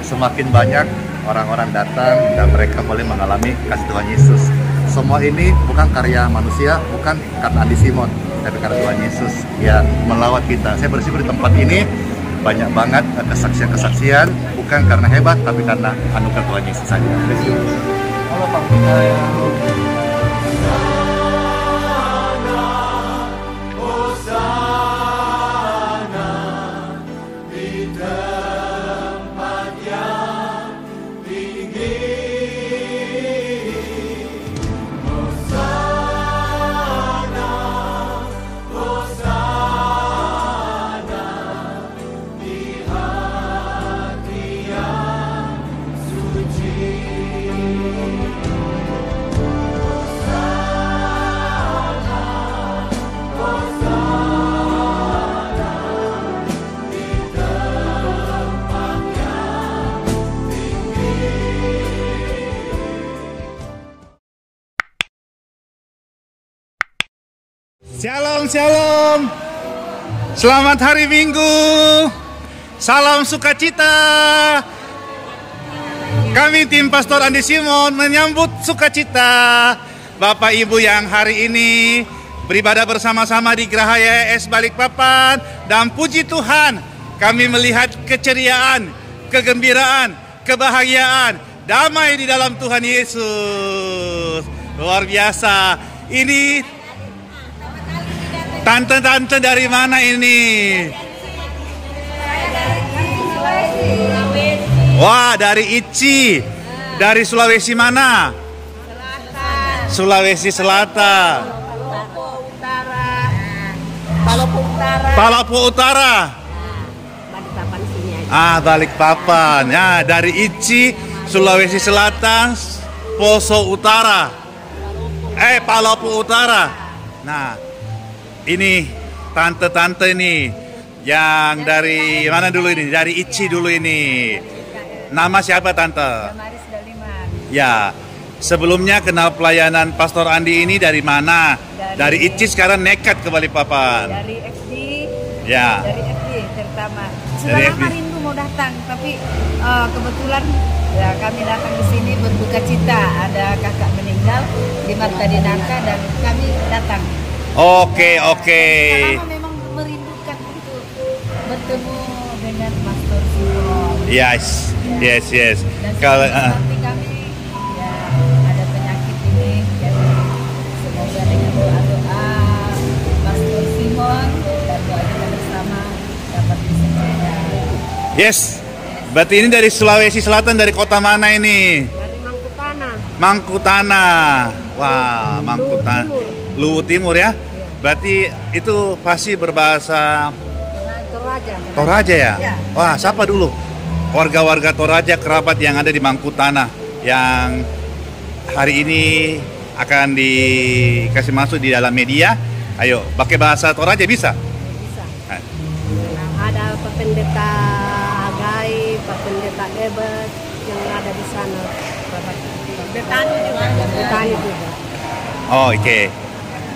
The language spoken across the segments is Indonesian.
semakin banyak orang-orang datang dan mereka boleh mengalami kasih Tuhan Yesus. Semua ini bukan karya manusia, bukan karena Andi Simon, tapi karena Tuhan Yesus yang melawat kita. Saya bersyukur di tempat ini banyak banget kesaksian-kesaksian, bukan karena hebat, tapi karena anugerah Tuhan Yesus saja. Halo Pak. Shalom, shalom. Selamat hari Minggu. Salam sukacita. Kami tim Pastor Andi Simon menyambut sukacita Bapak Ibu yang hari ini beribadah bersama-sama di Geraha YS Balikpapan. Dan puji Tuhan, kami melihat keceriaan, kegembiraan, kebahagiaan, damai di dalam Tuhan Yesus. Luar biasa. Ini tante-tante dari mana ini? Wah, dari Ici. Dari Sulawesi mana? Selatan. Sulawesi Selatan. Palopo Utara. Palopo Utara. Balikpapan sini aja. Balikpapan. Ya, dari Ici, Sulawesi Selatan, Poso Utara. Palopo Utara. Nah, ini tante-tante nih yang dari mana dulu ini? Dari Ici dulu ini. Nama siapa tante? Damaris Daliman. Ya, sebelumnya kenal pelayanan Pastor Andi ini dari mana? Dari Ici sekarang nekat ke Balikpapan. Dari SD. Ya. Dari SD terutama. Sudah Dari lama FD. rindu mau datang, tapi kebetulan ya kami datang di sini berduka cita. Ada kakak meninggal di Marta Dinangka dan kami datang. Oke. Selama memang merindukan untuk bertemu dengan Pastor Simon. Yes. Dan Kalau seperti kami ya ada penyakit ini, jadi semoga dengan doa-doa Pastor Simon dan doa kita bersama dapat disembuhkan. yes. Berarti ini dari Sulawesi Selatan, dari kota mana ini? Dari Mangkutana. Mangkutana. Wah, Mangkutana. Luwu Timur ya? Berarti itu pasti berbahasa Toraja. Toraja ya? Ya. Wah, siapa dulu? Warga-warga Toraja, kerabat yang ada di Mangkutana yang hari ini akan dikasih masuk di dalam media. Ayo, pakai bahasa Toraja bisa? Bisa. Ada Pak Pendeta Agai, Pak Pendeta Ebert yang ada di sana. Betani juga. Oh, oke.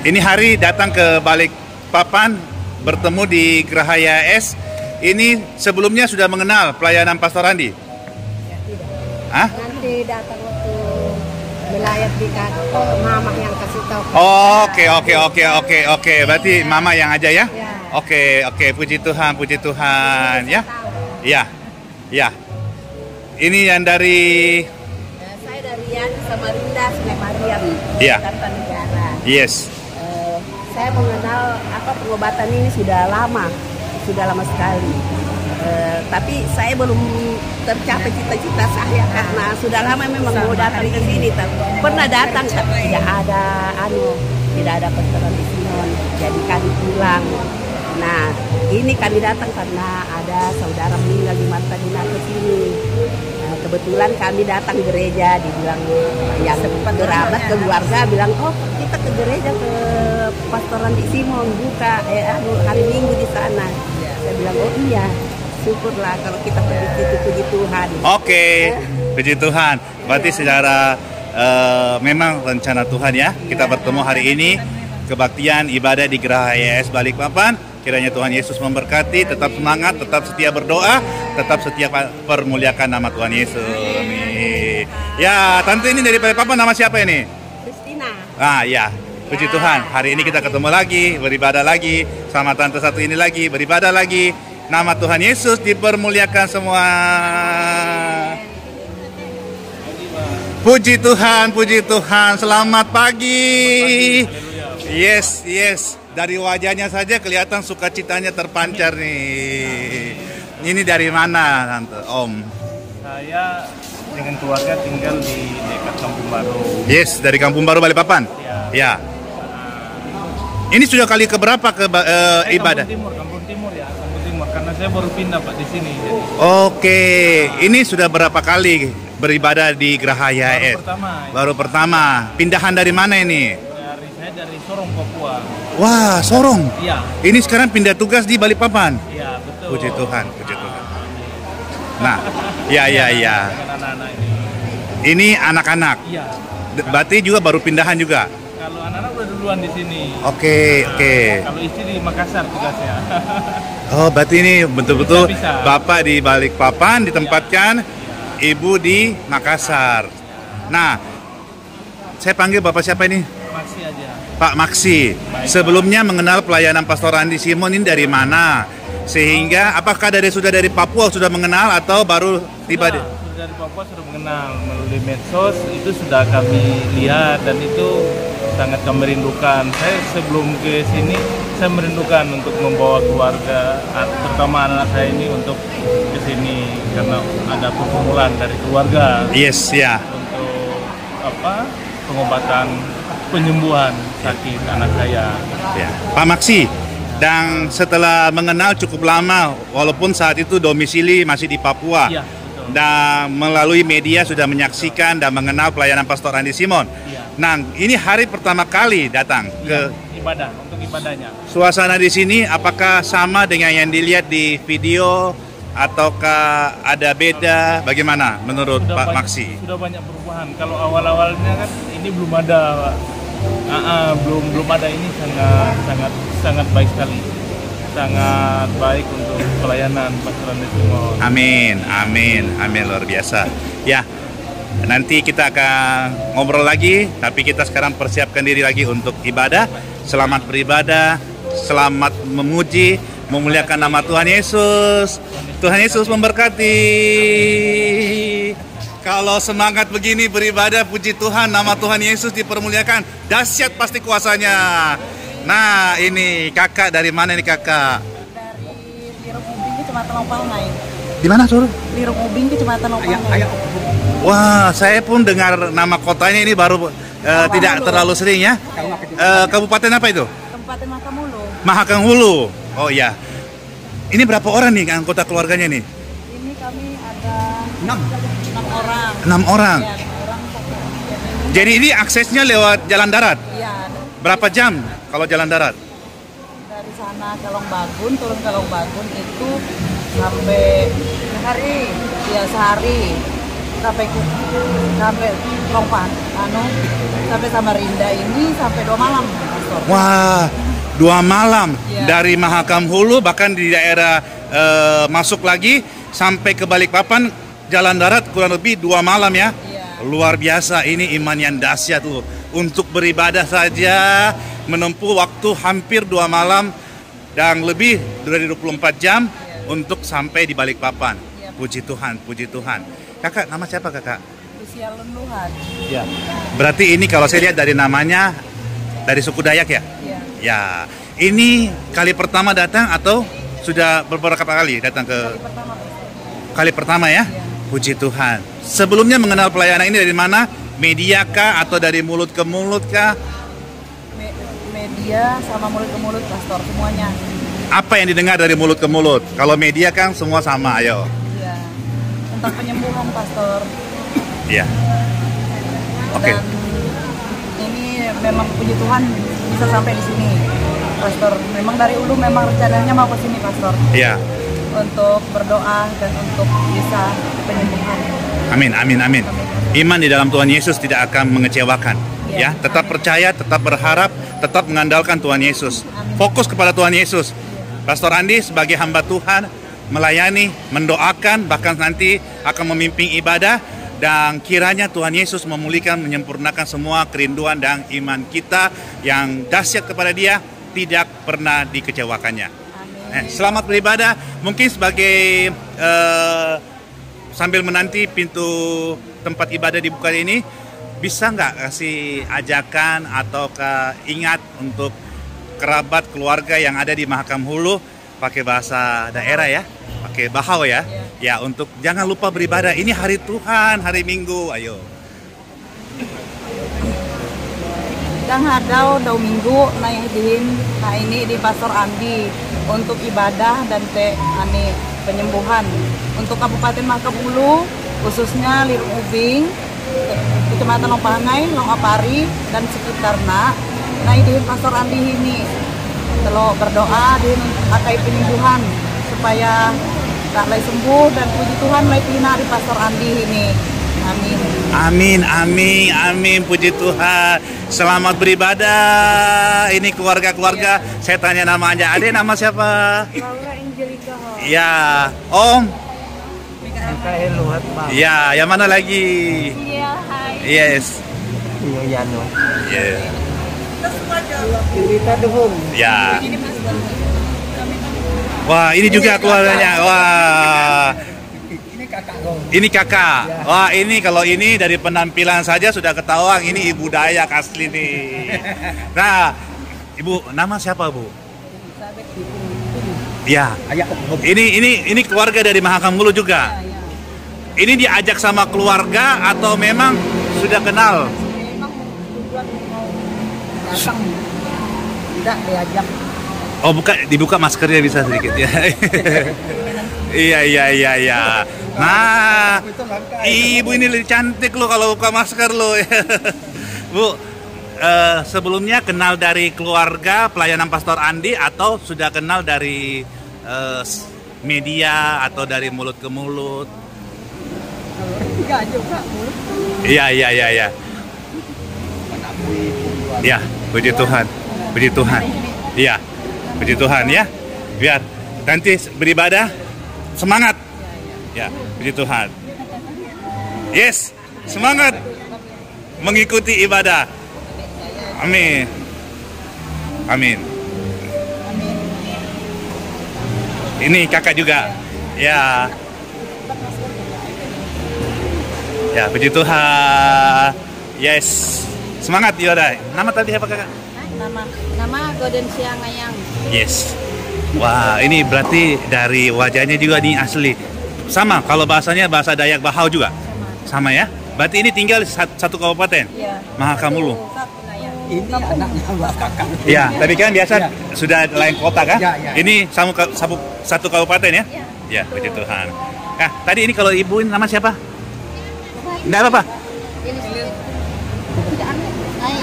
Ini hari datang ke Balikpapan bertemu di Geraha YS. Ini sebelumnya sudah mengenal pelayanan Pastor Andi? Ya, tidak. Hah? Nanti datang waktu melayat di kantor, mama yang kasih tahu. Oke. Berarti mama yang aja ya? Ya. Oke. Puji Tuhan ya. Ya. Ini yang dari Saya dari Yani Samarinda, Sungai Mariam, Iya. Kartanegara. Yes. Saya mengenal pengobatan ini sudah lama sekali. Tapi saya belum tercapai cita-cita saya karena sudah lama memang mau datang ke sini. Pernah datang tapi tidak ada Pastor Andi Simon. Jadi kami pulang. Nah, ini kami datang karena ada saudara meninggal di Marta Dinangka ke sini. Kebetulan kami datang gereja, dibilang yang kerabat keluarga bilang, oh kita ke gereja ke Pastor Andi Simon buka hari Minggu di sana. Saya bilang oh iya, syukurlah kalau kita pergi situ, puji Tuhan. Oke, puji Tuhan. Berarti secara memang rencana Tuhan ya, kita bertemu hari ini kebaktian ibadah di Geraha YS Balikpapan Kiranya Tuhan Yesus memberkati, tetap semangat, tetap setia berdoa, tetap setia permuliakan nama Tuhan Yesus. Amin. Ya, tante ini dari Balikpapan, nama siapa ini? Kristina. Ah ya, puji Tuhan. Hari ini kita ketemu lagi, beribadah lagi, sama tante satu ini lagi, beribadah lagi. Nama Tuhan Yesus dipermuliakan semua. Puji Tuhan, puji Tuhan. Selamat pagi. Yes, yes. Dari wajahnya saja kelihatan sukacitanya terpancar nih. Ini dari mana, Tante, Om? Saya dengan keluarga tinggal di dekat Kampung Baru. Yes, dari Kampung Baru Balikpapan. Ya. Ini sudah kali keberapa ibadah? Kampung Timur ya, Kampung Timur. Karena saya baru pindah Pak di sini. Jadi. Oke, ini sudah berapa kali beribadah di Gerahaya S? Baru pertama. Pindahan dari mana ini? Dari Sorong, Papua. Wah, Sorong. Iya. Ini sekarang pindah tugas di Balikpapan. Iya, betul. Puji Tuhan, puji Tuhan. Nah, ya. Anak-anak Ini anak-anak. Iya. Berarti juga baru pindahan juga. Kalau anak-anak udah duluan di sini. Oke. Kalau istri di Makassar tugasnya. Oh, berarti ini betul-betul Bisa. Bapak di Balikpapan ditempatkan, Ibu di Makassar. Nah, saya panggil Bapak siapa ini? Masih aja. Pak Maksi. Sebelumnya mengenal pelayanan Pastor Andi Simon ini dari mana? Sehingga apakah sudah dari Papua sudah mengenal atau baru tiba di? Sudah dari Papua sudah mengenal melalui medsos, itu sudah kami lihat dan itu sangat kami rindukan. Saya sebelum ke sini saya merindukan untuk membawa keluarga, terutama anak saya ini untuk ke sini karena ada pergumulan dari keluarga. Yes, ya. Untuk pengobatan penyembuhan sakit anak saya. Ya. Pak Maksi, dan setelah mengenal cukup lama, walaupun saat itu domisili masih di Papua, Iya, betul. dan melalui media sudah menyaksikan dan mengenal pelayanan Pastor Andi Simon. Iya. Nah, ini hari pertama kali datang ke Ibadah, untuk ibadahnya. suasana di sini. Apakah sama dengan yang dilihat di video ataukah ada beda? Bagaimana menurut Pak Maksi? Sudah banyak perubahan. Kalau awal-awalnya kan ini belum ada, Pak. Belum ada. Ini sangat baik sekali, sangat baik untuk pelayanan Pastor Andi Simon. Amin, luar biasa. Ya, nanti kita akan ngobrol lagi, tapi kita sekarang persiapkan diri lagi untuk ibadah. Selamat beribadah, selamat memuji, memuliakan nama Tuhan Yesus. Tuhan Yesus memberkati. Kalau semangat begini beribadah, puji Tuhan, nama Tuhan Yesus dipermuliakan. Dahsyat pasti kuasanya. Nah, ini kakak dari mana nih kakak? Dari Liruk Ubing, Kecamatan Lopalngai. Di mana suruh? Liruk Ubing, Kecamatan Lopalngai. Wah, saya pun dengar nama kotanya ini baru tidak terlalu sering ya. Kabupaten apa itu? Kabupaten Makamulu. Mahakanghulu. Oh iya. Ini berapa orang nih anggota keluarganya nih? Ini kami ada 6 orang. 6 orang. Ya, 6 orang. Jadi ini aksesnya lewat jalan darat. Iya. Berapa jam kalau jalan darat? Dari sana ke Longbagun, turun ke Longbagun itu sampai sehari. Sampai Longpan, sampai Samarinda ini sampai 2 malam, Pastor. Wah, 2 malam Ya. dari Mahakamhulu, bahkan di daerah masuk lagi sampai ke Balikpapan jalan darat kurang lebih 2 malam ya. Ya. Luar biasa, ini iman yang dahsyat tuh. Untuk beribadah saja menempuh waktu hampir 2 malam dan lebih dari 24 jam untuk sampai di Balikpapan. Ya. Puji Tuhan, puji Tuhan. Kakak, nama siapa kakak? Usia Lenduhan. Ya. Berarti ini kalau saya lihat dari namanya dari suku Dayak ya? Iya. Ya. Ini kali pertama datang atau sudah beberapa kali datang ke Pertama, Pastor. kali pertama ya? Puji Tuhan. Sebelumnya mengenal pelayanan ini dari mana? Media kah atau dari mulut ke mulut kah? Media sama mulut ke mulut, Pastor, semuanya. Apa yang didengar dari mulut ke mulut? Kalau media kan semua sama, ayo. Iya. Tentang penyembuhan, Pastor. Iya. Oke. Dan ini memang puji Tuhan bisa sampai di sini, Pastor. Memang dari dulu memang rencananya mau ke sini, Pastor. Iya. Untuk berdoa dan untuk bisa penyembuhan. Amin, amin, amin. Iman di dalam Tuhan Yesus tidak akan mengecewakan. Ya, Ya, tetap amin. percaya, tetap berharap, tetap mengandalkan Tuhan Yesus. Amin. Fokus kepada Tuhan Yesus. Pastor Andi sebagai hamba Tuhan melayani, mendoakan, bahkan nanti akan memimpin ibadah. Dan kiranya Tuhan Yesus memulihkan, menyempurnakan semua kerinduan dan iman kita yang dahsyat kepada Dia, tidak pernah dikecewakannya. Selamat beribadah. Mungkin sebagai sambil menanti pintu tempat ibadah dibuka ini, bisa nggak kasih ajakan atau ingat untuk kerabat keluarga yang ada di Mahakam Hulu pakai bahasa daerah ya, pakai bahau ya. Ya, untuk jangan lupa beribadah. Ini hari Tuhan, hari Minggu. Ayo. Kang hadau dau minggu naihin ini di Pastor Andi untuk ibadah dan penyembuhan untuk Kabupaten Mahakam Hulu, khususnya Lirung Ubing, Kecamatan Longpangai, Longapari dan sekitarnya. Naihin Pastor Andi ini kalau berdoa di akai penyembuhan supaya tak lay sembuh dan puji Tuhan lay pina di Pastor Andi ini. Amin. Amin, amin, amin. Puji Tuhan. Selamat beribadah. Ini keluarga-keluarga. Saya tanya nama aja. Ada nama siapa? Laura Angelica. Ya, Om. Mikael Luhat, Pak. Ya, yang mana lagi? Iya, hai. Yes. Yano. Yeah. Cerita dehung. Ya. Wah, ini juga keluarganya. Wah. Ini kakak. Wah, ini kalau ini dari penampilan saja sudah ketahuan ini Ibu Dayak asli nih. Nah, Ibu, nama siapa, Bu? Ya. Ini keluarga dari Mahakam Hulu juga. Ini diajak sama keluarga atau memang sudah kenal? Memang tujuan mau datang, tidak diajak. Oh, dibuka maskernya bisa sedikit ya. Iya. Nah, Ibu ini lebih cantik loh kalau buka masker loh. Bu, sebelumnya kenal dari keluarga pelayanan Pastor Andi atau sudah kenal dari media atau dari mulut ke mulut? Enggak juga. Iya. Ya, puji Tuhan. Iya. Puji Tuhan ya, biar nanti beribadah semangat. Ya, puji Tuhan. Yes, semangat mengikuti ibadah. Amin. Ini kakak juga. Ya. Ya, puji Tuhan. Yes, semangat ibadah. Nama tadi apa kakak? Nama Godensia Ngayang. Yes. Wah, ini berarti dari wajahnya juga nih asli. Sama, kalau bahasanya bahasa Dayak Bahau juga? Sama ya? Berarti ini tinggal satu kabupaten? Iya. Mahakam Hulu? Ini anaknya Mbak Kakak. Ya, tapi kan biasa sudah lain kota kan? Ya. Ini satu kabupaten ya? Ya, puji Tuhan. Nah, tadi ini kalau ibu ini nama siapa? Enggak apa-apa?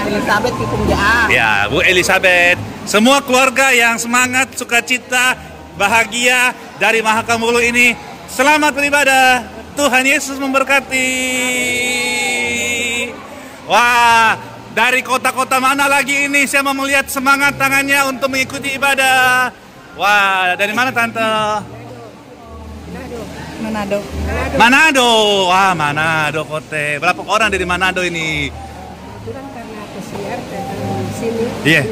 Elizabeth Kipunjaan. Ya, Bu Elizabeth. Semua keluarga yang semangat, sukacita, bahagia dari Mahakam Hulu ini, selamat beribadah. Tuhan Yesus memberkati. Wah, dari kota-kota mana lagi ini saya mau melihat semangat tangannya untuk mengikuti ibadah. Wah, dari mana Tante? Manado. Wah, Manado Kote. Berapa orang dari Manado ini? Kebetulan karena pesiar datang sini. Iya.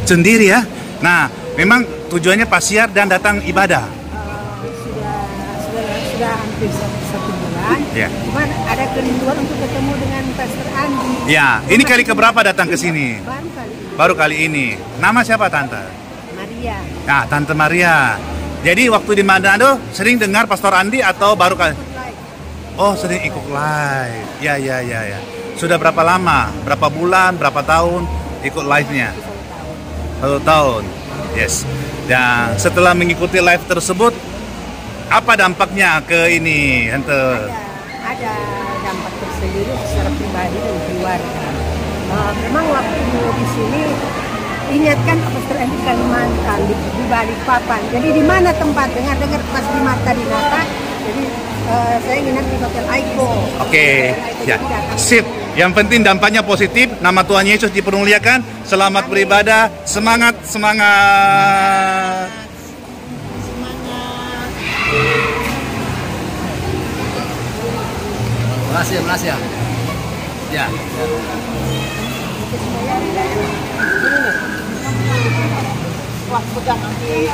Sendiri ya. Nah, memang tujuannya pasiar dan datang ibadah. Sudah hampir 1 bulan. Ya. Cuman ada kerinduan untuk ketemu dengan Pastor Andi. Ya, ini kali keberapa datang ke sini? Baru kali Baru kali ini. ini. Nama siapa Tante? Maria. Nah, Tante Maria. Jadi waktu di Manado sering dengar Pastor Andi atau baru kali? Oh, sering ikut live. Ya. Sudah berapa lama? Berapa bulan? Berapa tahun ikut live-nya? 1 tahun. Yes. Dan setelah mengikuti live tersebut, apa dampaknya ke ini, Tante? Ada dampak tersendiri secara pribadi dan keluarga. Memang waktu di sini ingatkan Pastor Andi Kalimantan di Balikpapan. Jadi di mana tempat dengar pas di Mata Dinata. Jadi saya nginap di Hotel Aiko. Oke, ya, sip. Yang penting dampaknya positif. Nama Tuhan Yesus dipermuliakan. Selamat beribadah. Semangat. Malaysia. Ya. Wah, pegang nanti.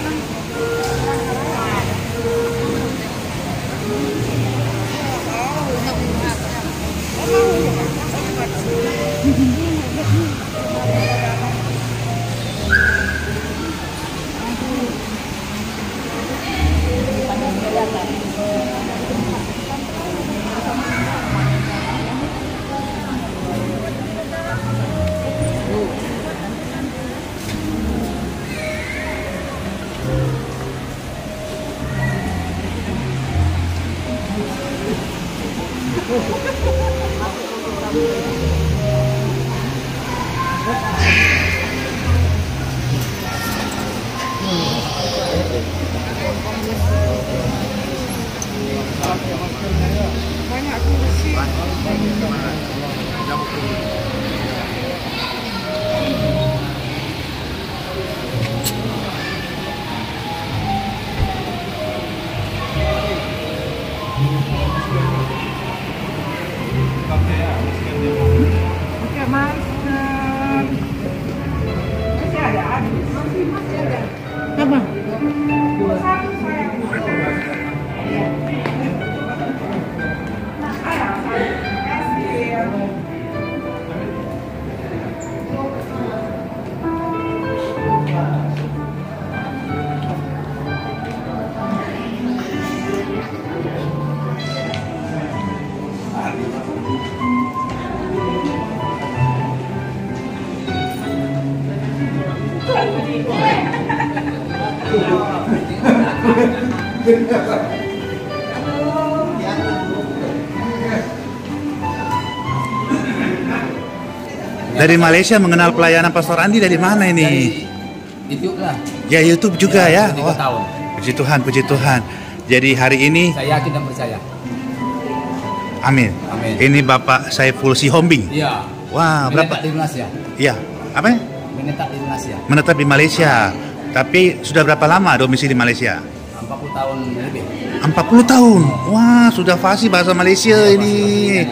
Dari Malaysia mengenal pelayanan Pastor Andi dari mana ini? Dari YouTube lah. Ya YouTube juga ya. 3 Wah, tahun. puji Tuhan, puji Tuhan. Jadi hari ini, Saya yakin dan percaya. amin. Amin. Ini Bapak Saiful Sihombing. Iya. Wah, berapa? Menetap di Malaysia. Ya, apa? Menetap di Malaysia. Menetap di Malaysia. Tapi sudah berapa lama domisili di Malaysia? 40 tahun lebih. 40 tahun. Wah, sudah fasih bahasa Malaysia ini.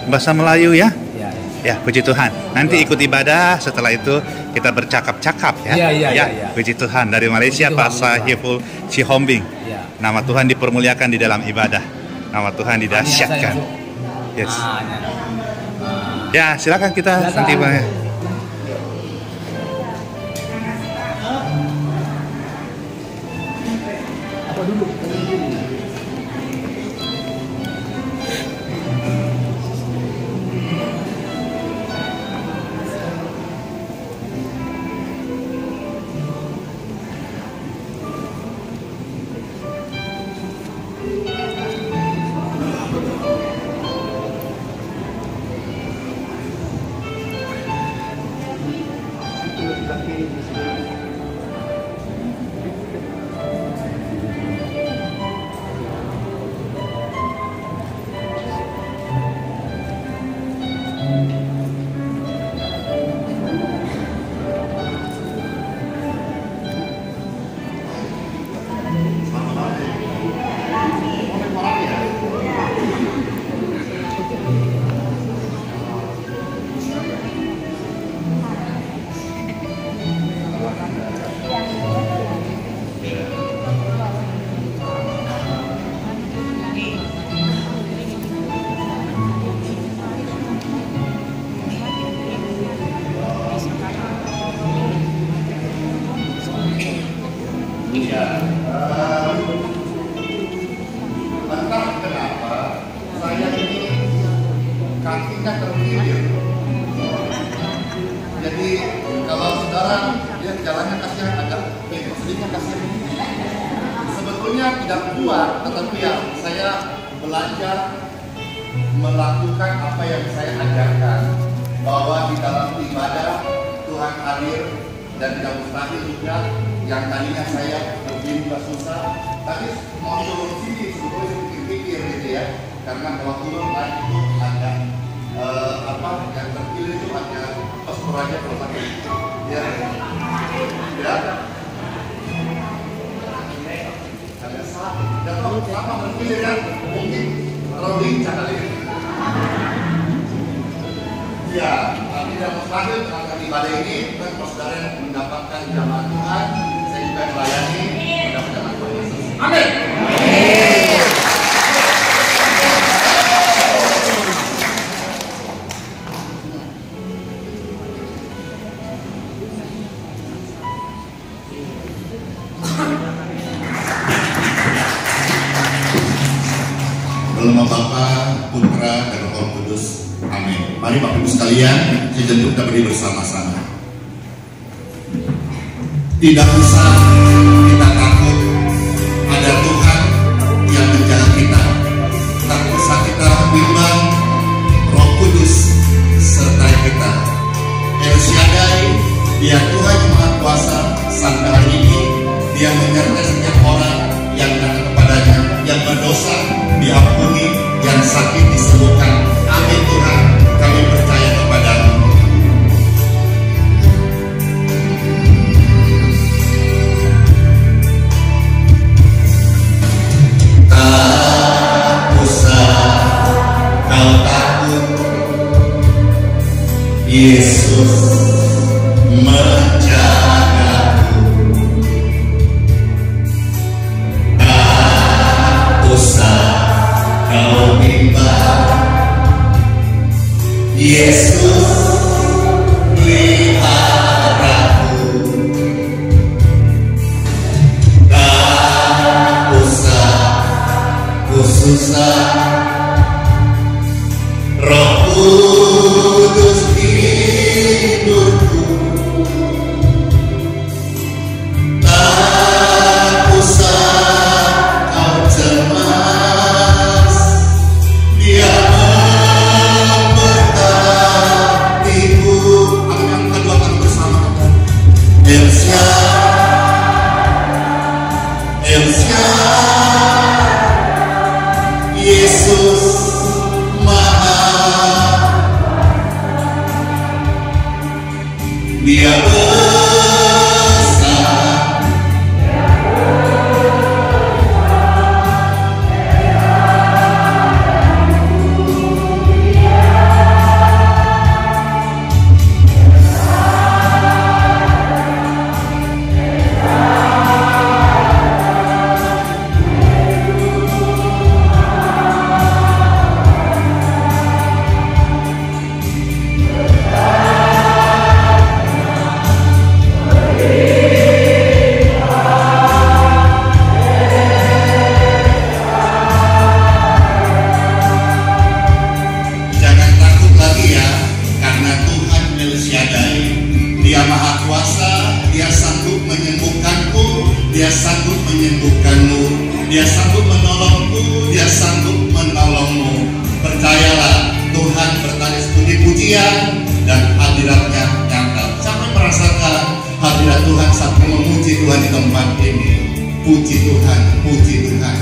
Bahasa Melayu ya. Iya. Ya, puji Tuhan. Nanti ikut ibadah, setelah itu kita bercakap-cakap ya. Iya. Puji Tuhan dari Malaysia, Puji Pak Tuhan, Saiful Sihombing. Iya. Nama Tuhan dipermuliakan di dalam ibadah. Nama Tuhan didahsyatkan. Yes. Ya, silakan kita nanti Pak. Apa dulu? Entah kenapa saya ini kakinya terkilir. Jadi kalau saudara lihat jalannya kasihan agak sedikit kasihan. Sebetulnya tidak kuat, tetapi ya saya belajar melakukan apa yang saya ajarkan, bahwa di dalam ibadah Tuhan hadir dan tidak mustahil juga. Yang tadinya saya berdiri susah, tapi mau turun sini sebetulnya saya pikir-pikir gitu ya, karena kalau turun naik itu ada yang terpilih itu ada posturnya kalau pakai ya ada salah, dan kalau sama terpilih kan mungkin terlalu lincah kali ya. terakhir dalam ibadah ini, dan saudara mendapatkan jamaah Tuhan, saya juga melayani, mendapatkan Tuhan Yesus. Amin. Dalam nama Bapa, Putra, dan Roh Kudus. Amin. Mari Bapak Ibu sekalian, sejenak kita berdiri bersama-sama. Tidak usah kita takut, ada Tuhan yang menjaga kita. Tak usah kita bimbang, Roh Kudus sertai kita. El Shaddai, Dia Tuhan yang Maha Kuasa. Sampai hari ini Dia menyertai setiap orang yang datang kepadanya, yang berdosa diampuni, yang sakit disembuhkan. Amin Tuhan, kami percaya kepadamu. Tak usah kau takut, Yesus menjagaku. Tak usah kau bimbang, Yesus peliharaku. Tak usah ku susah, Roh Kudus hidupku. Tak usah kau cemas, Dia memberkatimu. Amin. Yang kedua kali bersama. El Shaddai, El Shaddai, Yesus Maha, Dia besar. Jangan takut lagi ya, karena Tuhan El Shaddai, Dia Maha Kuasa. Dia sanggup menyembuhkanku, Dia sanggup menyembuhkanmu, Dia sanggup menolongku, Dia sanggup menolongmu. Percayalah, Tuhan bertaris puji-pujian dan hadiratnya nyata. Sampai merasakan hadirat Tuhan, sampai memuji Tuhan di tempat ini. Puji Tuhan, puji Tuhan.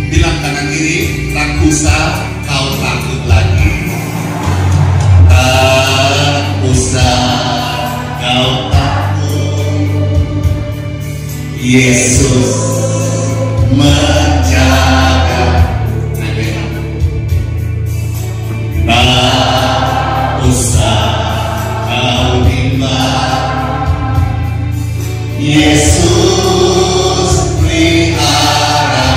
Bilang kanan kiri, tak usah kau takut lagi. Tak usah kau takut, Yesus menjaga. Tak usah kau bimbang, Yesus pelihara.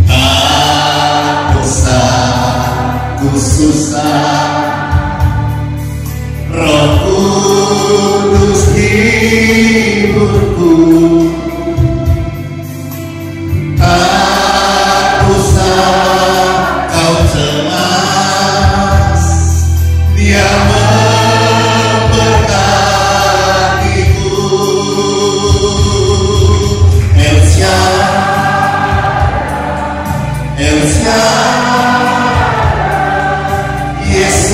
Tak usah ku susah, Roh Kudus hiburku. Tak usah kau cemas, Dia memberkatiku. El Shaddai, El Shaddai, Yesus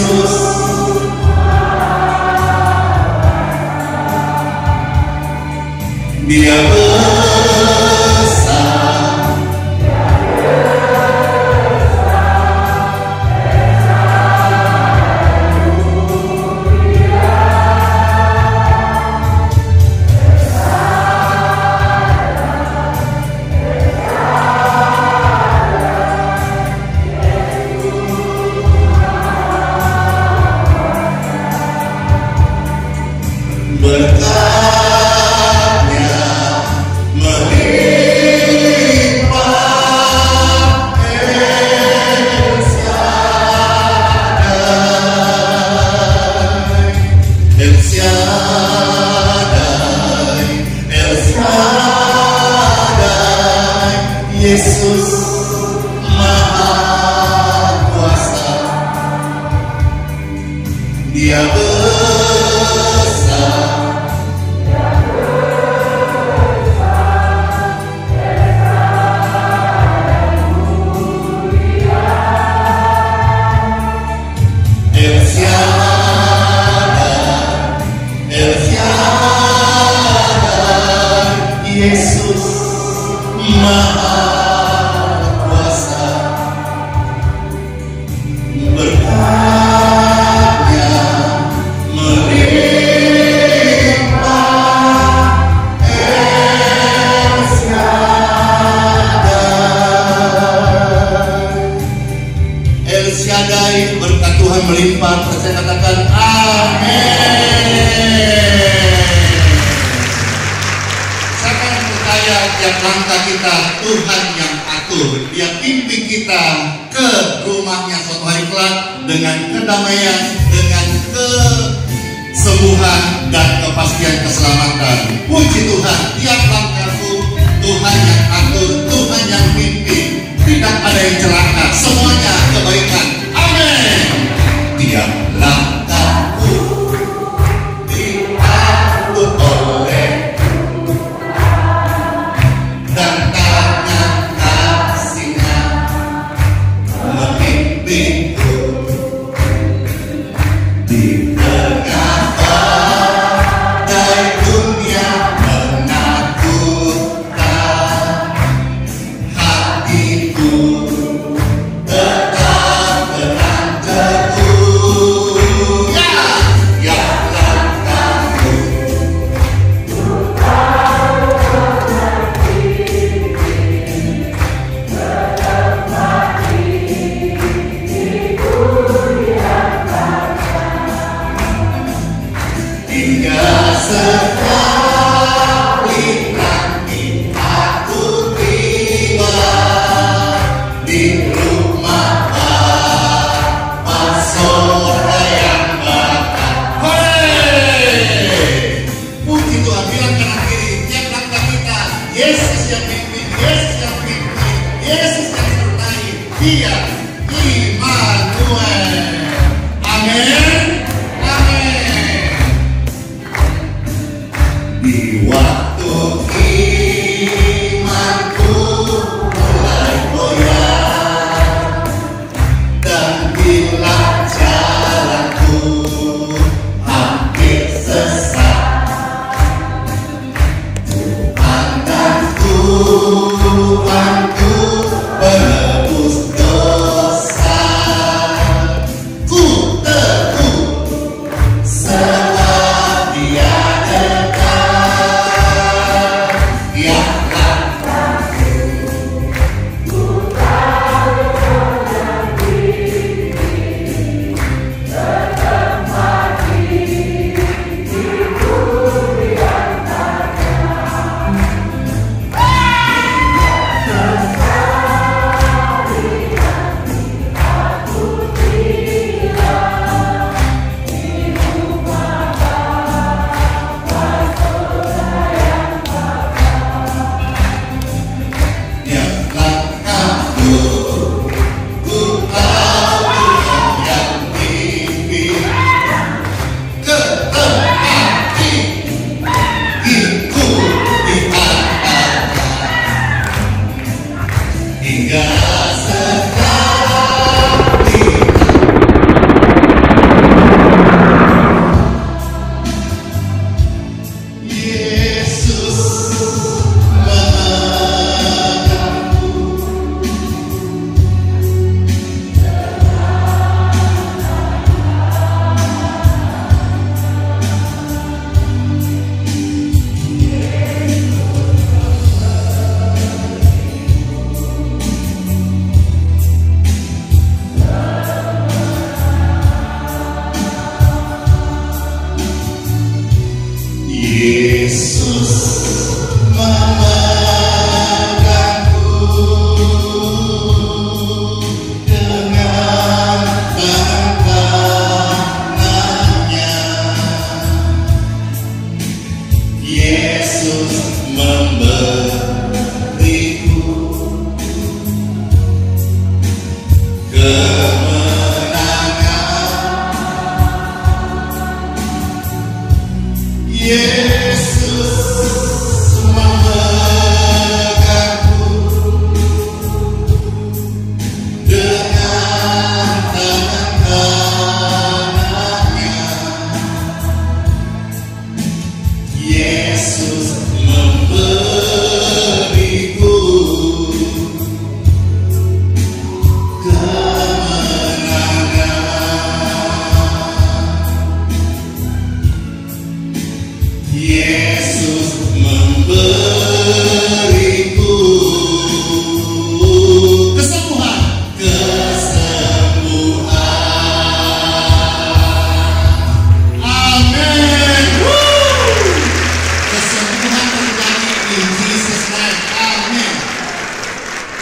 Yesus Maha Kuasa, Dia besar. Yesus Maha Kuasa, berkatnya melimpah El Shaddai. El Shaddai, berkat Tuhan melimpah. Saya katakan amin. Tiap langkah kita Tuhan yang atur. Dia pimpin kita ke rumahnya suatu hari kelak dengan kedamaian, dengan kesembuhan dan kepastian keselamatan. Puji Tuhan, tiap langkahku Tuhan yang atur, Tuhan yang pimpin. Tidak ada yang celaka, semuanya kebaikan. Amin. Tiap langkahku diatur oleh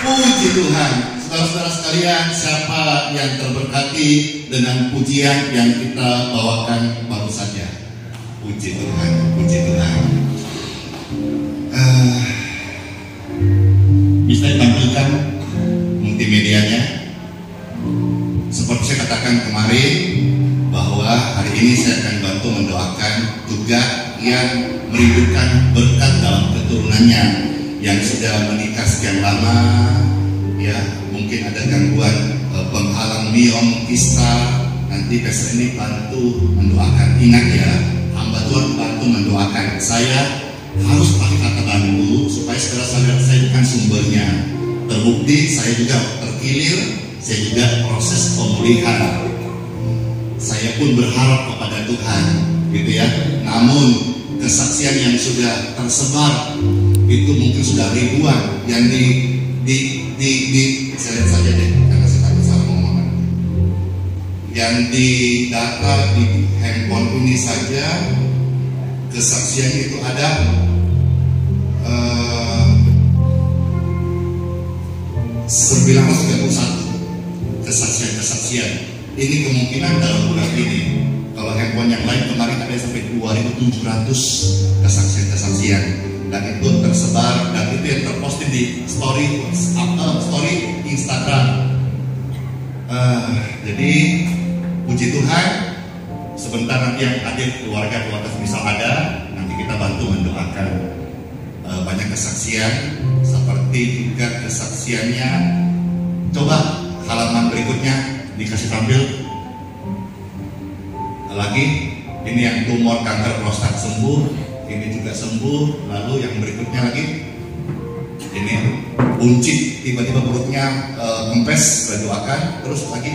Puji Tuhan. Saudara-saudara sekalian, siapa yang terberkati dengan pujian yang kita bawakan baru saja? Puji Tuhan, puji Tuhan. Bisa ditampilkan multimedianya. Seperti saya katakan kemarin, bahwa hari ini saya akan bantu mendoakan juga yang merindukan berkat dalam keturunannya yang sudah menikah sekian lama, ya mungkin ada gangguan penghalang miom, kista. Nanti pastor ini bantu mendoakan. Ingat ya, hamba Tuhan bantu mendoakan. Saya harus pakai kata bantu supaya saudara-saudara saya bukan sumbernya. Terbukti saya juga terkilir, saya juga proses pemulihan. Saya pun berharap kepada Tuhan, gitu ya. Namun kesaksian yang sudah tersebar itu mungkin sudah ribuan yang saya lihat saja deh, karena saya takut salah ngomong. Yang di data di handphone ini saja kesaksian itu ada 931 kesaksian. Ini kemungkinan dalam bulan ini. Kalau handphone yang lain kemarin ada sampai 2.700 kesaksian, dan itu tersebar dan itu yang terposting di story Instagram. Jadi puji Tuhan, sebentar nanti yang hadir keluarga misal ada, nanti kita bantu mendoakan. Banyak kesaksian, seperti juga kesaksiannya. Coba halaman berikutnya dikasih tampil lagi. Ini yang tumor kanker prostat sembuh, ini juga sembuh. Lalu yang berikutnya lagi, ini buncit tiba-tiba perutnya kempes, saya doakan. Terus lagi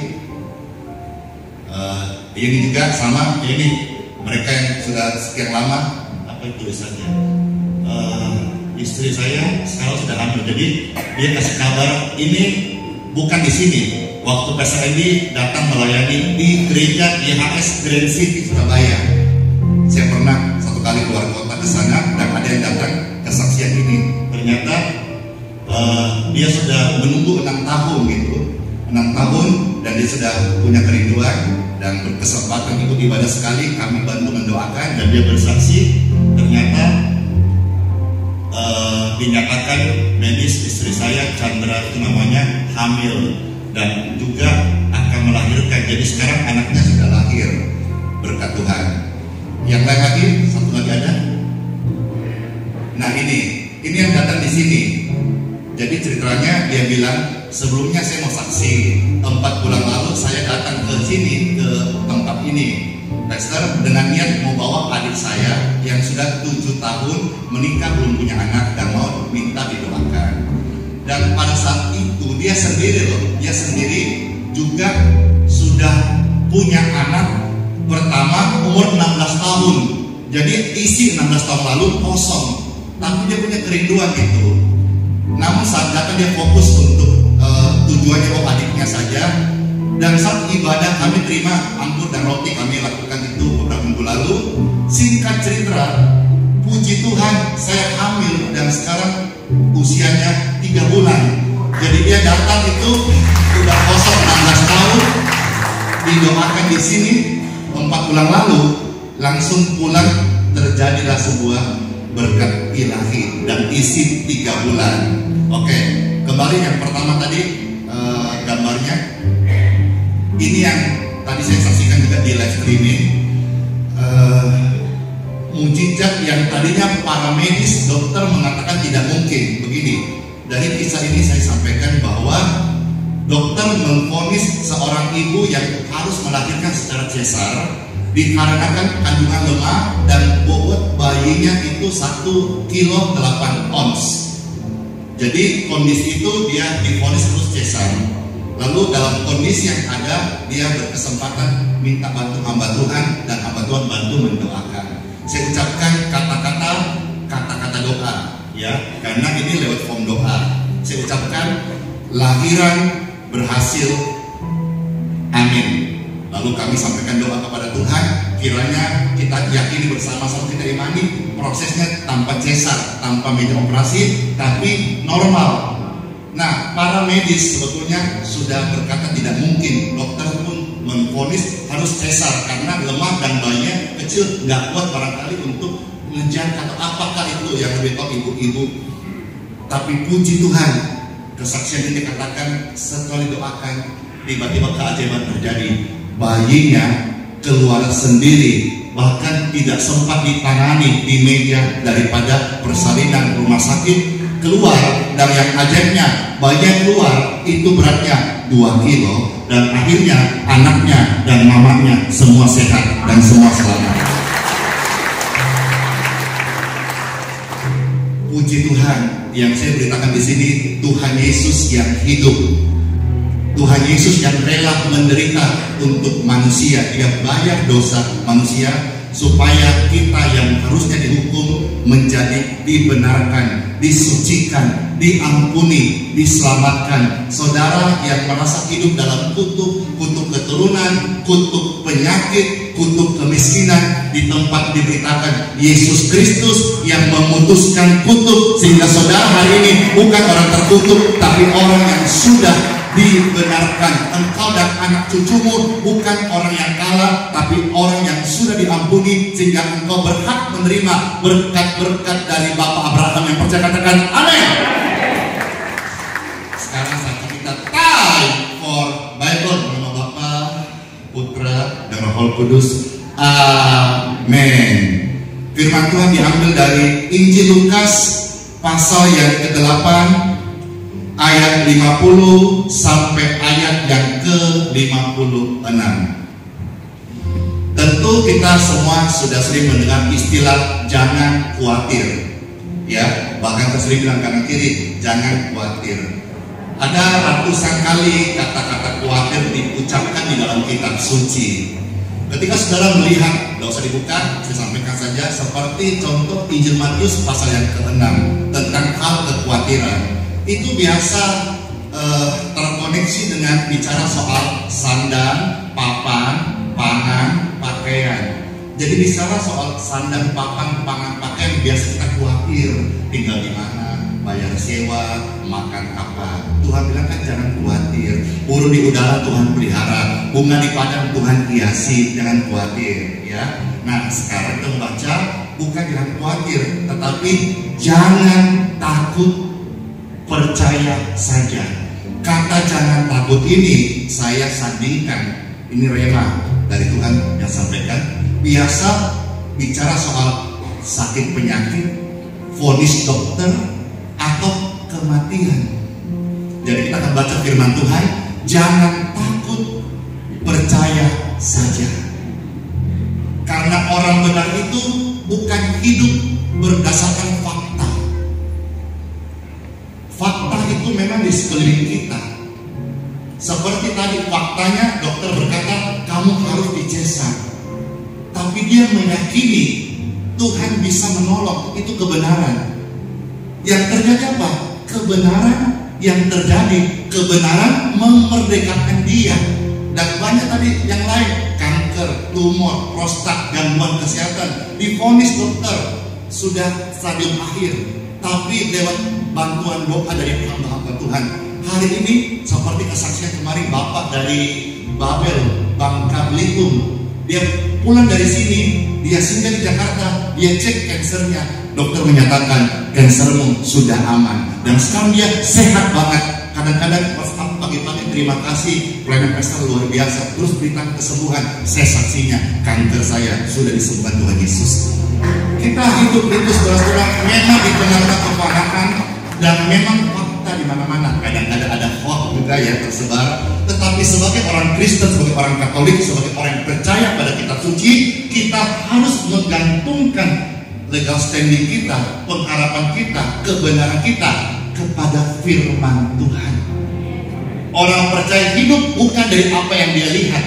ini juga sama, ini mereka yang sudah sekian lama, apa itu tulisannya, istri saya sekarang sudah hamil. Jadi dia kasih kabar, ini bukan di sini. Waktu Pastor Andy datang melayani di gereja IHS Grand City Surabaya. Saya pernah satu kali keluar kota ke sana dan ada yang datang kesaksian ini. Ternyata dia sudah menunggu 6 tahun gitu, 6 tahun, dan dia sudah punya kerinduan dan berkesempatan ikut ibadah sekali. Kami bantu mendoakan dan dia bersaksi. Ternyata dinyatakan medis istri saya Chandra itu namanya hamil dan juga akan melahirkan. Jadi sekarang anaknya sudah lahir berkat Tuhan. Yang lain lagi, satu lagi ada. Nah ini yang datang di sini. Jadi ceritanya dia bilang, sebelumnya saya mau saksi 4 bulan lalu saya datang ke sini, ke tempat ini, Pastor, dengan niat mau bawa adik saya yang sudah 7 tahun menikah belum punya anak dan mau minta didoakan. Dan pada saat itu dia sendiri juga sudah punya anak pertama umur 16 tahun. Jadi isi 16 tahun lalu kosong, tapi dia punya kerinduan itu. Namun saat datang dia fokus untuk tujuannya adiknya saja. Dan saat ibadah kami terima anggur dan roti, kami lakukan itu beberapa minggu lalu. Singkat cerita, puji Tuhan saya hamil dan sekarang usianya 3 bulan. Jadi dia datang itu sudah kosong 16 tahun, didoakan di sini 4 bulan lalu, langsung pulang terjadilah sebuah berkat ilahi dan isi 3 bulan. Oke, kembali yang pertama tadi gambarnya. Ini yang tadi saya saksikan juga di live streaming. Mujizat yang tadinya para medis, dokter mengatakan tidak mungkin. Begini, dari kisah ini saya sampaikan bahwa dokter memvonis seorang ibu yang harus melahirkan secara sesar dikarenakan kandungan lemak dan bobot bayinya itu 1 kilo 8 ons. Jadi kondisi itu dia divonis harus sesar. Lalu dalam kondisi yang ada, dia berkesempatan minta bantu hamba Tuhan dan hamba Tuhan bantu mendoakan. Saya ucapkan kata-kata doa, ya, karena ini lewat form doa. Saya ucapkan lahiran berhasil, amin. Lalu kami sampaikan doa kepada Tuhan, kiranya kita yakini bersama-sama, kita imani prosesnya tanpa cesar, tanpa meja operasi, tapi normal. Nah, para medis sebetulnya sudah berkata tidak mungkin. Dokter pun memvonis harus sesar karena lemah dan bayinya kecil, nggak kuat barangkali untuk ngejar atau apakah itu yang lebih tahu ibu-ibu. Tapi puji Tuhan, kesaksian ini dikatakan setelah didoakan, tiba-tiba keajaiban terjadi. Bayinya keluar sendiri, bahkan tidak sempat ditangani di meja daripada persalinan rumah sakit. Keluar, dan yang ajaibnya bayinya keluar itu beratnya 2 kilo, dan akhirnya anaknya dan mamanya semua sehat dan semua selamat. Puji Tuhan, yang saya beritakan di sini, Tuhan Yesus yang hidup, Tuhan Yesus yang rela menderita untuk manusia. Dia bayar dosa manusia supaya kita yang harusnya dihukum menjadi dibenarkan, disucikan, diampuni, diselamatkan. Saudara yang merasa hidup dalam kutuk keturunan, kutuk penyakit, kutuk kemiskinan, di tempat diberitakan Yesus Kristus yang memutuskan kutuk, sehingga saudara hari ini bukan orang terkutuk, tapi orang yang sudah dibenarkan. Engkau dan anak cucumu bukan orang yang kalah, tapi orang yang sudah diampuni, sehingga engkau berhak menerima berkat-berkat dari Bapak Abraham yang percaya. Katakan amin. Sekarang saatnya kita time for Bible. Nama Bapa, Putra, dan Roh Kudus. Amin. Firman Tuhan diambil dari Injil Lukas pasal yang ke-8 ayat 50 sampai ayat yang ke-56. Tentu kita semua sudah sering mendengar istilah jangan khawatir, ya, bahkan kita sering bilang kanan kiri jangan khawatir. Ada ratusan kali kata-kata khawatir diucapkan di dalam kitab suci. Ketika saudara melihat, tidak usah dibuka, saya sampaikan saja, seperti contoh Injil Matius pasal yang ke-6 tentang hal kekhawatiran. Itu biasa terkoneksi dengan bicara soal sandang, papan, pangan, pakaian. Jadi bicara soal sandang, papan, pangan, pakaian, biasa kita khawatir tinggal di mana, bayar sewa, makan apa. Tuhan bilang kan jangan khawatir. Burung di udara Tuhan pelihara, bunga di padang Tuhan hiasi, jangan khawatir, ya. Nah, sekarang kita membaca bukan jangan khawatir, tetapi jangan takut, percaya saja. Kata jangan takut ini saya sandingkan, ini rema dari Tuhan yang sampaikan. Biasa bicara soal sakit penyakit, vonis dokter, atau kematian. Jadi kita akan baca firman Tuhan, jangan takut, percaya saja. Karena orang benar itu bukan hidup berdasarkan fakta. Fakta itu memang di sekeliling kita. Seperti tadi faktanya dokter berkata kamu harus dicesar, tapi dia meyakini Tuhan bisa menolong, itu kebenaran. Yang terjadi apa? Kebenaran yang terjadi, kebenaran memerdekakan dia. Dan banyak tadi yang lain, kanker, tumor, prostat, gangguan kesehatan, divonis dokter sudah stadium akhir, tapi lewat bantuan doa dari hamba-hamba Tuhan. Hari ini seperti kesaksian kemarin Bapak dari Babel, Bangka Belitung, dia pulang dari sini, dia singgah di Jakarta, dia cek kansernya, dokter menyatakan kansermu sudah aman dan sekarang dia sehat banget. Kadang-kadang pas pagi-pagi terima kasih pelayanan pastor luar biasa, terus berita kesembuhan, saya saksinya kanker saya sudah disembuhkan Tuhan Yesus. Kita hidup itu saudara-saudara memang di tengah-tengah kefanaan dan memang fakta di mana-mana. Kadang-kadang ada hoax juga ya tersebar. Tetapi sebagai orang Kristen, sebagai orang Katolik, sebagai orang yang percaya pada kitab suci, kita harus menggantungkan legal standing kita, pengharapan kita, kebenaran kita kepada firman Tuhan. Orang percaya hidup bukan dari apa yang dia lihat,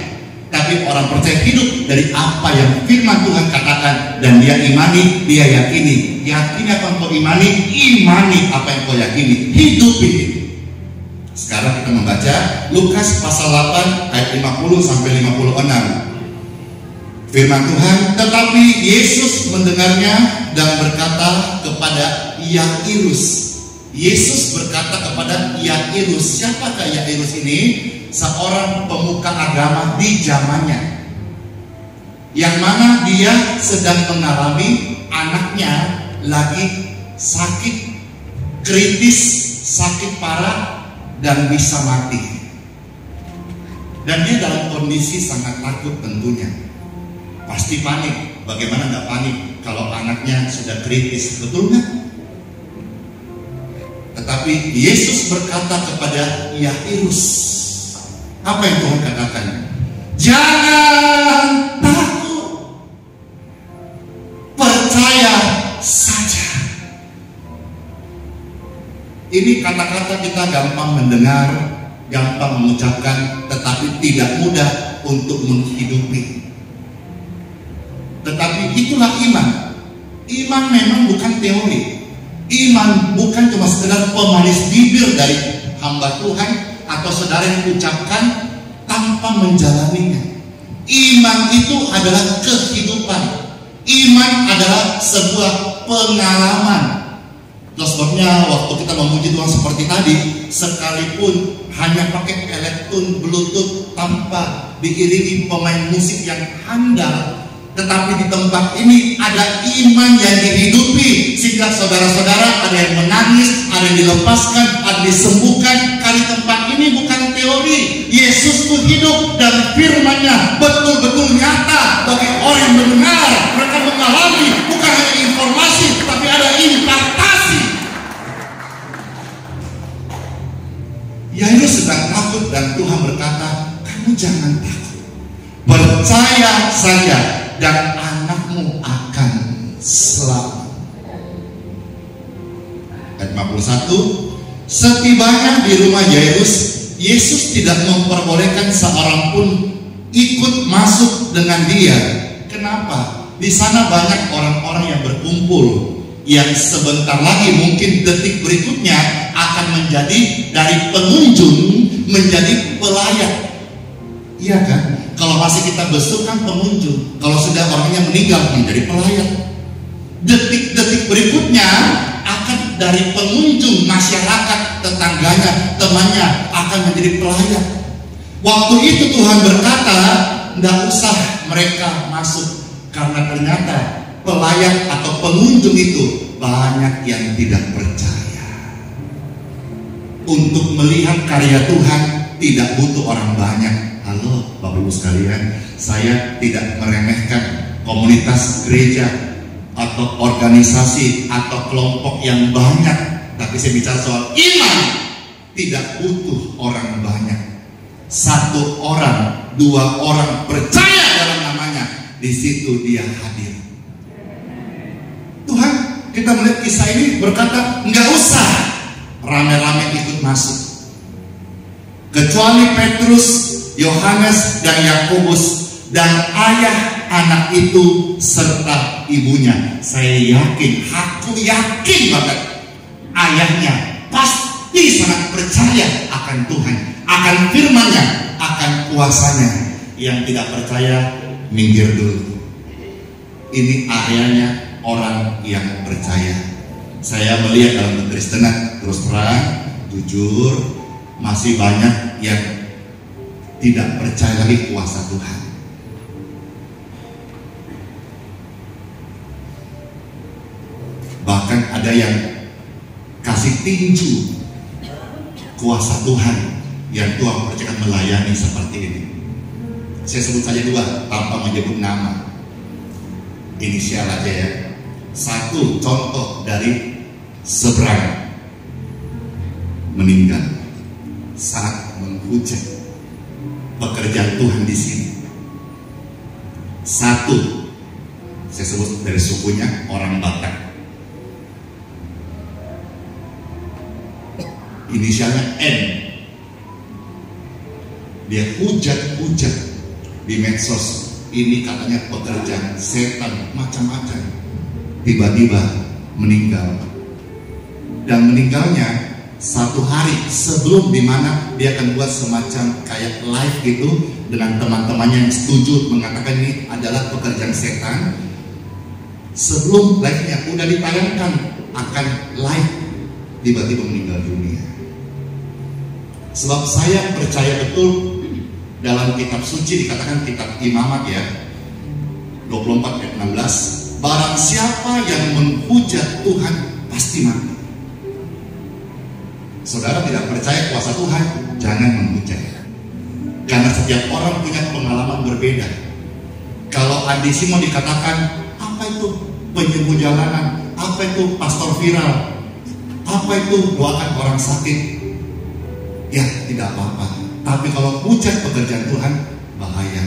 tapi orang percaya hidup dari apa yang firman Tuhan katakan dan dia imani, dia yakini. Yakini apa yang kau imani, imani apa yang kau yakini, hidup ini. Sekarang kita membaca Lukas pasal 8 ayat 50 sampai 56. Firman Tuhan, tetapi Yesus mendengarnya dan berkata kepada Yairus. Yesus berkata kepada Yairus. Siapakah Yairus ini? Seorang pemuka agama di zamannya, yang mana dia sedang mengalami anaknya lagi sakit kritis, sakit parah, dan bisa mati. Dan dia dalam kondisi sangat takut tentunya. Pasti panik. Bagaimana nggak panik kalau anaknya sudah kritis, betul nggak? Tetapi Yesus berkata kepada Yairus, apa yang Tuhan katakan? Jangan takut, percaya saja. Ini kata-kata kita gampang mendengar, gampang mengucapkan, tetapi tidak mudah untuk menghidupi. Tetapi itulah iman. Iman memang bukan teori. Iman bukan cuma sekedar pemanis bibir dari hamba Tuhan atau saudara yang ucapkan tanpa menjalaninya. Iman itu adalah kehidupan. Iman adalah sebuah pengalaman. Terus sebabnya waktu kita memuji Tuhan seperti tadi, sekalipun hanya pakai elektron bluetooth tanpa diiringi pemain musik yang handal, tetapi di tempat ini ada iman yang dihidupi, sehingga saudara-saudara ada yang menangis, ada yang dilepaskan, ada yang disembuhkan. Kali tempat ini bukan teori. Yesus itu hidup dan firman-Nya betul-betul nyata bagi orang yang mendengar. Mereka mengalami bukan hanya informasi, tapi ada impartasi. Yairus sedang takut dan Tuhan berkata, kamu jangan takut, percaya saja dan anakmu akan selamat. Ayat 51, setibanya di rumah Yairus, Yesus tidak memperbolehkan seorang pun ikut masuk dengan dia. Kenapa? Di sana banyak orang-orang yang berkumpul, yang sebentar lagi mungkin detik berikutnya akan menjadi dari pengunjung menjadi pelayan. Iya kan? Kalau masih kita besuk kan pengunjung, kalau sudah orangnya meninggal menjadi pelayan. Detik-detik berikutnya akan dari pengunjung, masyarakat, tetangganya, temannya akan menjadi pelayan. Waktu itu Tuhan berkata, tidak usah mereka masuk, karena ternyata pelayan atau pengunjung itu banyak yang tidak percaya. Untuk melihat karya Tuhan tidak butuh orang banyak. Halo Bapak Ibu sekalian, saya tidak meremehkan komunitas gereja atau organisasi atau kelompok yang banyak, tapi saya bicara soal iman. Tidak butuh orang banyak. Satu orang, dua orang percaya dalam namanya, di situ dia hadir. Tuhan, kita melihat kisah ini berkata, nggak usah rame-rame ikut masuk, kecuali Petrus, Yohanes, dan Yakobus, dan ayah anak itu serta ibunya. Saya yakin, aku yakin banget, ayahnya pasti sangat percaya akan Tuhan, akan firman-Nya, akan kuasanya. Yang tidak percaya, minggir dulu. Ini areanya orang yang percaya. Saya melihat dalam kekristenan, terus terang, jujur, masih banyak yang tidak percaya lagi kuasa Tuhan. Bahkan ada yang kasih tinju kuasa Tuhan yang Tuhan percayakan melayani seperti ini. Saya sebut saja dua tanpa menyebut nama, inisial aja ya. Satu contoh dari seberang, meninggal saat menghujat pekerjaan Tuhan di sini. Satu, saya sebut dari sukunya orang Batak, inisialnya N. Dia hujat-hujat di medsos, ini katanya pekerjaan setan macam-macam. Tiba-tiba meninggal, dan meninggalnya satu hari sebelum, dimana dia akan buat semacam kayak live gitu dengan teman-temannya yang setuju mengatakan ini adalah pekerjaan setan. Sebelum live-nya udah ditayangkan akan live tiba-tiba meninggal dunia. Sebab saya percaya betul dalam kitab suci dikatakan kitab Imamat ya, 24 ayat 16, barang siapa yang menghujat Tuhan pasti mati. Saudara tidak percaya kuasa Tuhan, jangan menghujat. Karena setiap orang punya pengalaman berbeda. Kalau Andi Simon dikatakan, apa itu penyembuh jalanan, apa itu pastor viral, apa itu doakan orang sakit, ya tidak apa-apa. Tapi kalau hujat pekerjaan Tuhan, bahaya.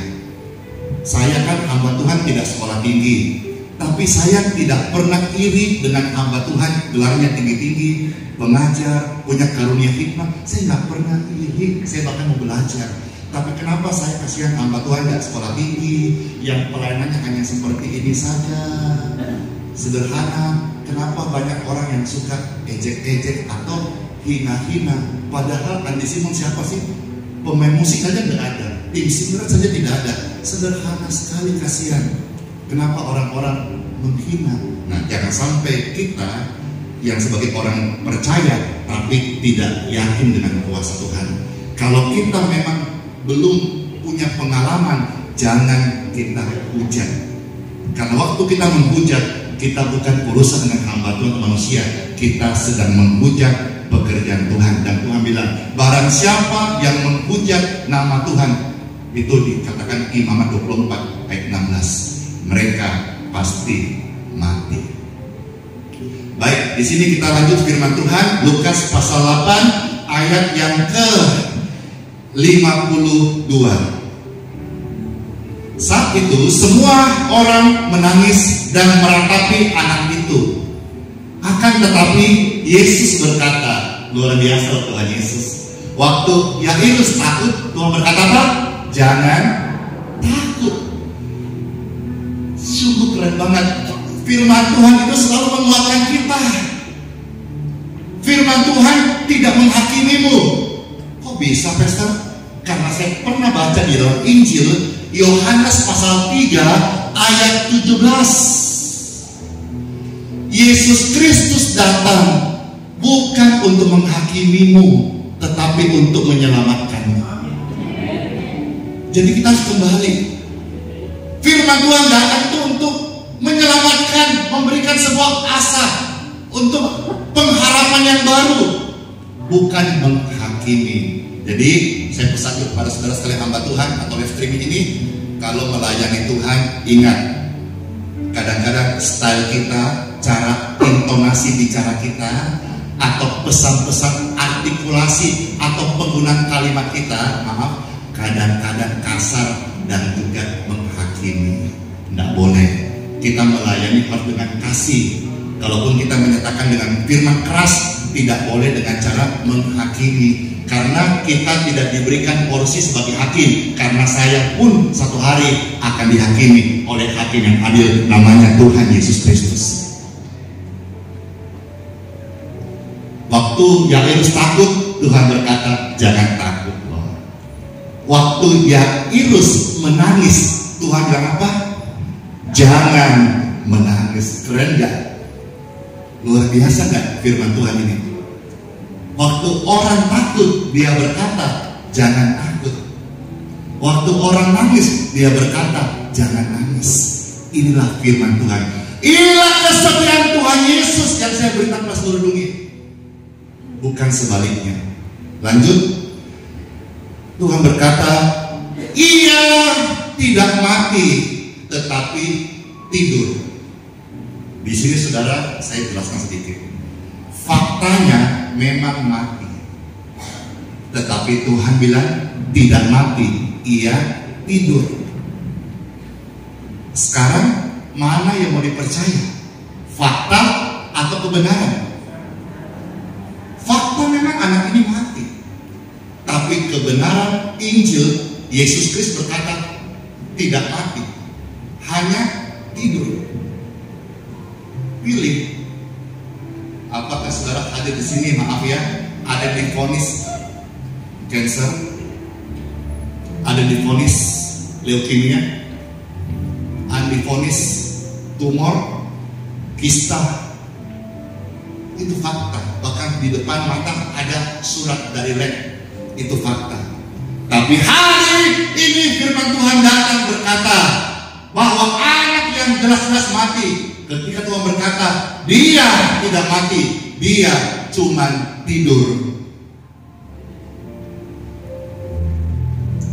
Saya kan hamba Tuhan tidak sekolah tinggi, tapi saya tidak pernah iri dengan hamba Tuhan, gelarnya tinggi-tinggi, pengajar, punya karunia hikmah. Saya nggak pernah iri, saya bahkan mau belajar. Tapi kenapa saya kasihan hamba Tuhan nggak sekolah tinggi, yang pelayanannya hanya seperti ini saja, sederhana. Kenapa banyak orang yang suka ejek-ejek atau hina-hina? Padahal Andi Simon siapa sih? Pemain musik saja nggak ada, tim singer saja tidak ada. Sederhana sekali, kasihan. Kenapa orang-orang menghina? Nah, jangan sampai kita yang sebagai orang percaya tapi tidak yakin dengan kuasa Tuhan. Kalau kita memang belum punya pengalaman, jangan kita hujat. Karena waktu kita menghujat, kita bukan urusan dengan hamba Tuhan manusia, kita sedang menghujat pekerjaan Tuhan. Dan Tuhan bilang, barang siapa yang menghujat nama Tuhan, itu dikatakan Imamat 24 ayat 16, mereka pasti mati. Baik, di sini kita lanjut firman Tuhan, Lukas pasal 8 ayat yang ke-52. Saat itu semua orang menangis dan meratapi anak itu. Akan tetapi Yesus berkata, luar biasa Tuhan Yesus. Waktu Yairus takut, Tuhan berkata apa? Jangan takut. Sungguh keren banget. Firman Tuhan itu selalu menguatkan kita. Firman Tuhan tidak menghakimimu. Kok bisa, Pastor? Karena saya pernah baca di dalam Injil Yohanes pasal 3 ayat 17. Yesus Kristus datang bukan untuk menghakimimu, tetapi untuk menyelamatkanmu. Jadi kita harus kembali. Firman Tuhan datang itu untuk menyelamatkan, memberikan sebuah asa, untuk pengharapan yang baru, bukan menghakimi. Jadi saya pesan kepada saudara sekalian hamba Tuhan atau live streaming ini, kalau melayani Tuhan, ingat, kadang-kadang style kita, cara intonasi bicara kita, atau pesan-pesan artikulasi atau penggunaan kalimat kita, maaf, kadang-kadang kasar dan juga menghakimi. Tidak boleh. Kita melayani harus dengan kasih. Kalaupun kita menyatakan dengan firman keras, tidak boleh dengan cara menghakimi. Karena kita tidak diberikan porsi sebagai hakim. Karena saya pun satu hari akan dihakimi oleh hakim yang adil, namanya Tuhan Yesus Kristus. Waktu Yairus takut, Tuhan berkata, jangan takut. Waktu Yairus menangis, Tuhan bilang apa? Jangan menangis. Keren gak? Luar biasa gak firman Tuhan ini? Waktu orang takut, dia berkata, jangan takut. Waktu orang nangis, dia berkata, jangan nangis. Inilah firman Tuhan. Inilah kesetiaan Tuhan Yesus yang saya beritahu kepada seluruh dunia. Bukan sebaliknya. Lanjut. Tuhan berkata, ia tidak mati, tetapi tidur. Di sini saudara, saya jelaskan sedikit. Faktanya memang mati, tetapi Tuhan bilang tidak mati, ia tidur. Sekarang mana yang mau dipercaya? Fakta atau kebenaran? Fakta memang anak ini mati, tapi kebenaran Injil Yesus Kristus berkata tidak mati, hanya tidur. Pilih. Apakah saudara ada di sini, maaf ya, ada divonis cancer, ada divonis leukemia, ada divonis tumor, kista? Itu fakta. Bahkan di depan mata ada surat dari lab, itu fakta. Tapi hari ini firman Tuhan datang berkata bahwa anak yang jelas-jelas mati, ketika Tuhan berkata dia tidak mati, dia cuman tidur.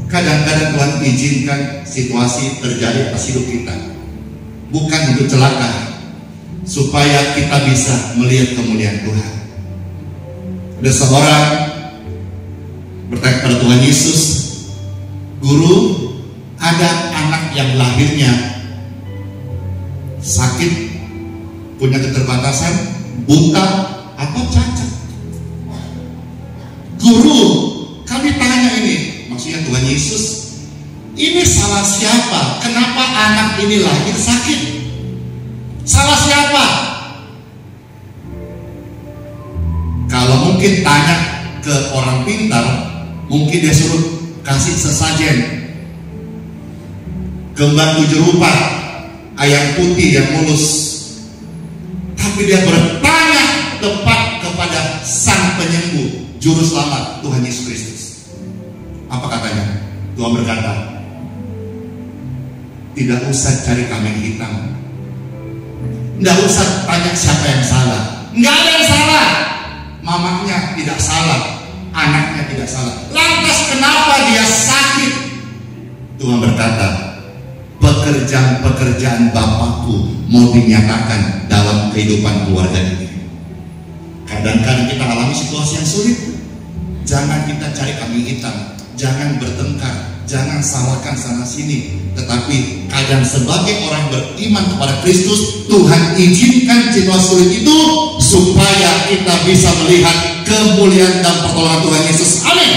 Kadang-kadang Tuhan izinkan situasi terjadi atas hidup kita, bukan untuk celaka, supaya kita bisa melihat kemuliaan Tuhan. Ada seorang bertanya kepada Tuhan Yesus, "Guru, ada anak yang lahirnya sakit, punya keterbatasan, buta atau cacat. Guru, kami tanya ini," maksudnya Tuhan Yesus, "ini salah siapa? Kenapa anak ini lahir sakit? Salah siapa?" Kalau mungkin tanya ke orang pintar, mungkin dia suruh kasih sesajen, kembang 7 rupa, ayam putih yang mulus. Tapi dia bertanya tepat kepada Sang Penyembuh, Juru Selamat, Tuhan Yesus Kristus. Apa katanya? Tuhan berkata, "Tidak usah cari kambing hitam, tidak usah tanya siapa yang salah. Nggak ada yang salah. Mamanya tidak salah, anaknya tidak salah. Lantas kenapa dia sakit?" Tuhan berkata, "Pekerjaan-pekerjaan Bapakku mau dinyatakan dalam kehidupan keluarga ini." Kadang-kadang kita alami situasi yang sulit. Jangan kita cari kambing hitam, jangan bertengkar, jangan salahkan sana sini. Tetapi kadang sebagai orang beriman kepada Kristus, Tuhan izinkan situasi sulit itu supaya kita bisa melihat kemuliaan dan pertolongan Tuhan Yesus. Amin.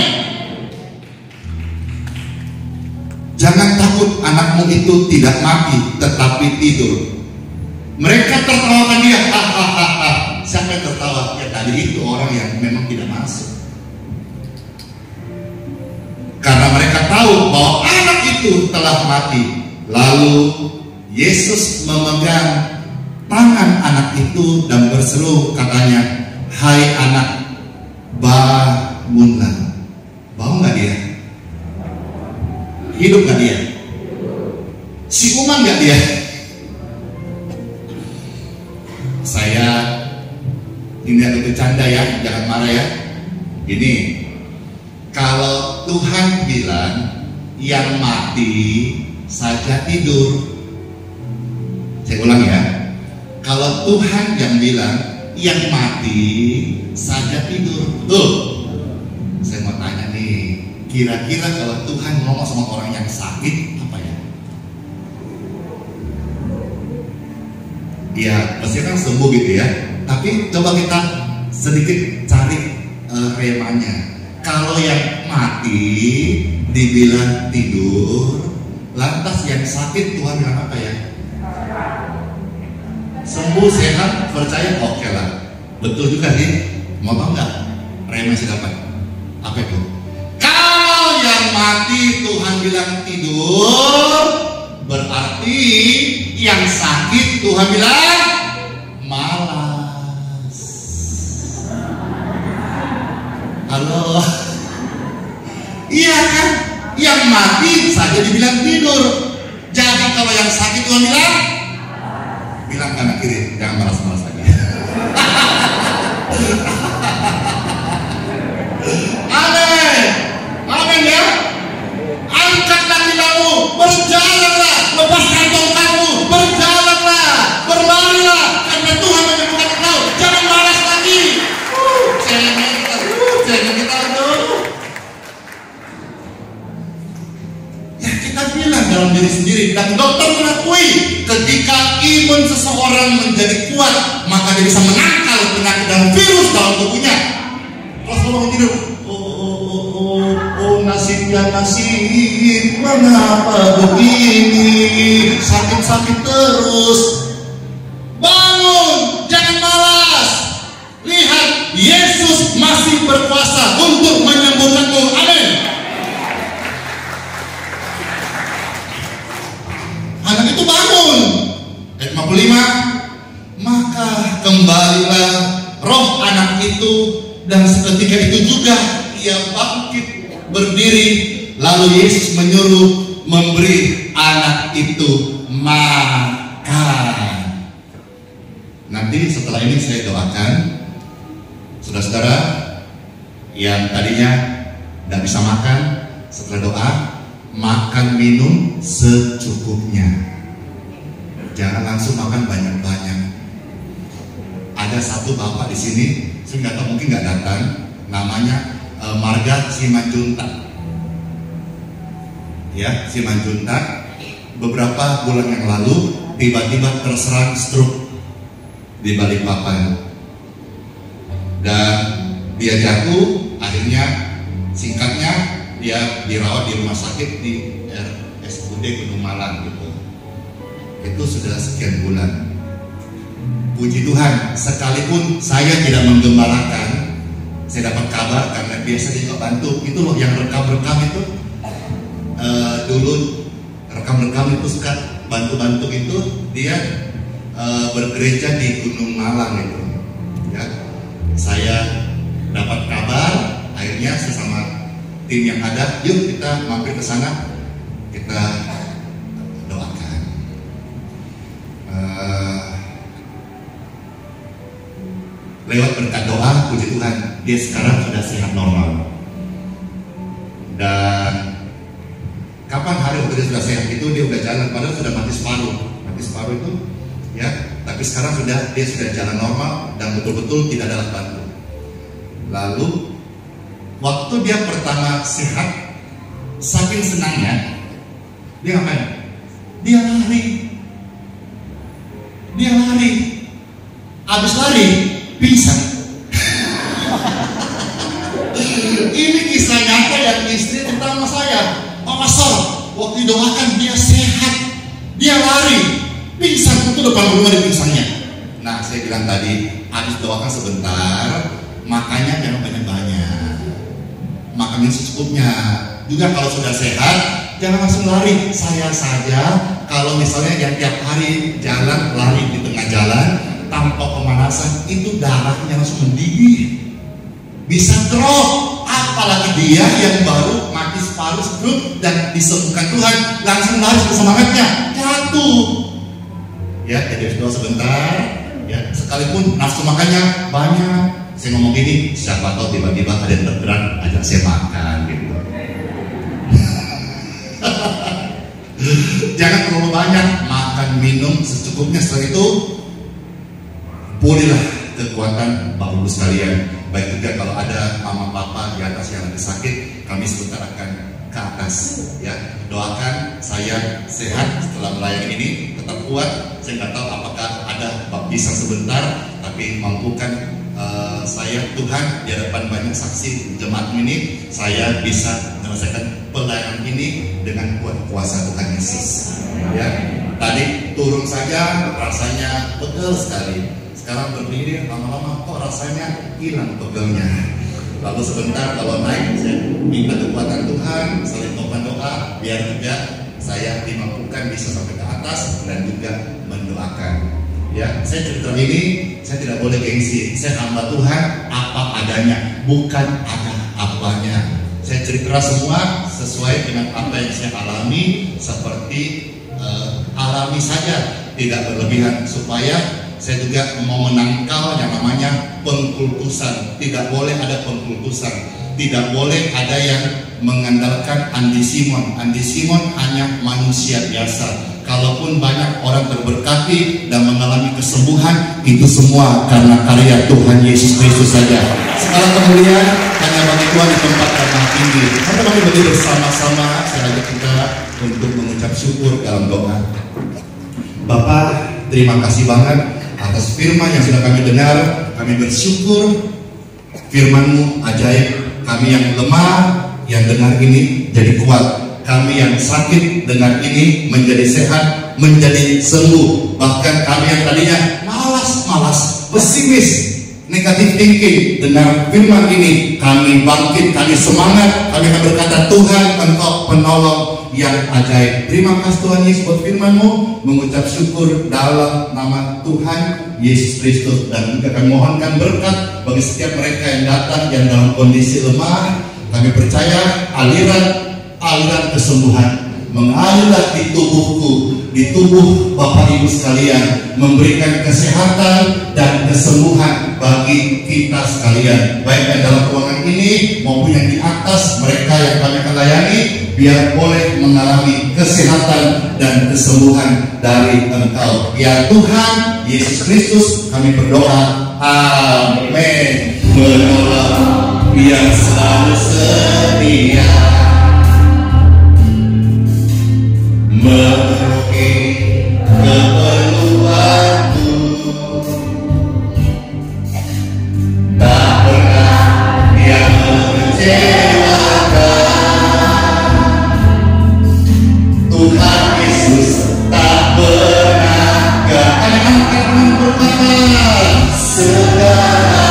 Jangan takut anakmu itu tidak mati tetapi tidur. Mereka tertawakan dia, hahaha. Siapa yang tertawa? Ya tadi itu orang yang memang tidak masuk. Karena mereka tahu bahwa anak itu telah mati. Lalu Yesus memegang tangan anak itu dan berseru, katanya, "Hai anak, bangunlah." Bangun gak dia? Hidup gak dia? Siuman gak dia? Saya ini ada bercanda ya, jangan marah ya. Ini kalau Tuhan bilang yang mati saja tidur. Saya ulang ya. Kalau Tuhan yang bilang yang mati saja tidur, betul? Saya mau tanya nih, kira-kira kalau Tuhan ngomong sama orang yang sakit, apa ya? Ya, pasti kan sembuh gitu ya. Tapi coba kita sedikit cari remanya. Kalau yang mati dibilang tidur, lantas yang sakit Tuhan bilang apa ya? Sembuh, sehat, percaya, oke lah. Betul juga sih. Mau tau nggak? Remeh sih dapat. Apa itu? Kalau yang mati Tuhan bilang tidur, berarti yang sakit Tuhan bilang malas. Halo? Iya kan? Yang mati saja dibilang tidur. Jadi kalau yang sakit Tuhan bilang kanan kiri, jangan malas-malas lagi. Amin. Amin ya. Angkatlah tilammu, berjalanlah, lepaskan tongkatmu, berjalanlah, berlarilah, karena Tuhan menyembuhkan engkau. Jangan malas lagi. Jangan kita ya, kita bilang dalam diri sendiri, dan dokter mengakui ketika imun seseorang menjadi kuat, maka dia bisa menangkal penyakit dan virus dalam tubuhnya. Kalau orang tidur, nasibnya nasib, mengapa begini, sakit-sakit terus. Bangun, jangan malas. Lihat, Yesus masih berkuasa untuk menyembuhkanmu. Amin. Anak itu bangun. Ayat 55, maka kembalilah roh anak itu juga ia bangkit berdiri, lalu Yesus menyuruh memberi anak itu makan. Nanti setelah ini saya doakan saudara-saudara yang tadinya tidak bisa makan, setelah doa makan minum secukupnya. Jangan langsung makan banyak-banyak. Ada satu bapak di sini, saya nggak tahu mungkin nggak datang, namanya Marga Simanjuntak. Ya, Simanjuntak. Beberapa bulan yang lalu tiba-tiba terserang stroke di Balikpapan, dan dia jatuh. Akhirnya singkatnya dia dirawat di rumah sakit di RSUD Gunung Malang gitu. Itu sudah sekian bulan. Puji Tuhan, sekalipun saya tidak menggembalakan, saya dapat kabar karena biasa dia bantu. Itu loh yang rekam-rekam itu, dulu rekam-rekam itu suka bantu-bantu itu, dia bergereja di Gunung Malang itu. Ya, saya dapat kabar, akhirnya saya sama tim yang ada, yuk kita mampir ke sana, kita doakan. Lewat berkat doa, puji Tuhan, dia sekarang sudah sehat normal. Dan kapan hari waktu dia sudah sehat itu dia sudah jalan, padahal sudah mati separuh itu, ya. Tapi sekarang dia sudah jalan normal dan betul-betul tidak ada alat bantu. Lalu waktu dia pertama sehat, saking senangnya, dia ngapain? Dia lari. Habis lari, pingsan. Ini kisah nyata yang istri pertama saya, Pak Pastor, waktu didoakan dia sehat, dia lari, pingsan, itu depan rumah di pingsannya. Nah, saya bilang tadi, habis doakan sebentar, makannya jangan banyak-banyak, makannya secukupnya. Juga kalau sudah sehat, jangan langsung lari. Saya saja, kalau misalnya yang tiap hari jalan, lari di tengah jalan tanpa pemanasan, itu darahnya langsung mendidih, bisa drop. Apalagi dia yang baru mati separuh stroke dan disembuhkan Tuhan, langsung lari semangatnya, jatuh. Ya, jadi doa sebentar. Ya, sekalipun nafsu makannya banyak, saya ngomong gini, siapa tahu tiba-tiba ada yang tergerak ajak saya makan gitu. Jangan terlalu banyak, makan minum secukupnya. Setelah itu pulihlah kekuatan Bapak Ibu sekalian. Baik juga kalau ada mama papa di atas yang lagi sakit, kami sebentar akan ke atas. Ya, doakan saya sehat setelah melayani ini, tetap kuat. Saya nggak tahu apakah ada baptisan sebentar, tapi mampukan saya Tuhan di hadapan banyak saksi jemaat ini, saya bisa menyelesaikan pelayanan ini dengan kuasa Tuhan Yesus. Ya, tadi turun saja rasanya pegel sekali. Sekarang berdiri lama-lama kok rasanya hilang pegelnya. Lalu sebentar kalau naik, saya minta kekuatan Tuhan, saling doa biar juga saya dimampukan bisa sampai ke atas dan juga mendoakan. Ya, saya cerita ini, saya tidak boleh gengsi. Saya hamba Tuhan apa adanya, bukan ada apanya. Saya cerita semua sesuai dengan apa yang saya alami, seperti alami saja, tidak berlebihan, supaya saya juga mau menangkal yang namanya pengkultusan. Tidak boleh ada pengkultusan, tidak boleh ada yang mengandalkan Andi Simon. Andi Simon hanya manusia biasa. Kalaupun banyak orang terberkati dan mengalami kesembuhan, itu semua karena karya Tuhan Yesus Kristus saja. Segala kemuliaan hanya bagi Tuhan di tempat yang tinggi. Mari kami berdiri bersama-sama, saya ajak kita untuk mengucap syukur dalam doa. Bapak, terima kasih banget atas firman yang sudah kami dengar. Kami bersyukur firman-Mu ajaib. Kami yang lemah, yang dengar ini jadi kuat. Kami yang sakit dengar ini menjadi sehat, menjadi sembuh. Bahkan kami yang tadinya malas, pesimis, negatif thinking, dengar firman ini, kami bangkit, kami semangat, kami akan berkata, Tuhan Engkau penolong yang ajaib. Terima kasih Tuhan Yesus buat firman-Mu, mengucap syukur dalam nama Tuhan Yesus Kristus. Dan juga kami mohonkan berkat bagi setiap mereka yang datang yang dalam kondisi lemah. Kami percaya aliran kesembuhan mengalirlah di tubuhku, di tubuh Bapak Ibu sekalian, memberikan kesehatan dan kesembuhan bagi kita sekalian, baik yang dalam ruangan ini maupun yang di atas. Mereka yang kami akan layani biar boleh mengalami kesehatan dan kesembuhan dari Engkau. Ya Tuhan Yesus Kristus, kami berdoa. Amin. Menolong yang selalu setia, memenuhi keperluanku, tak pernah yang mengecewakan. Tuhan Yesus tak pernah akan berkata segala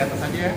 atas aja ya.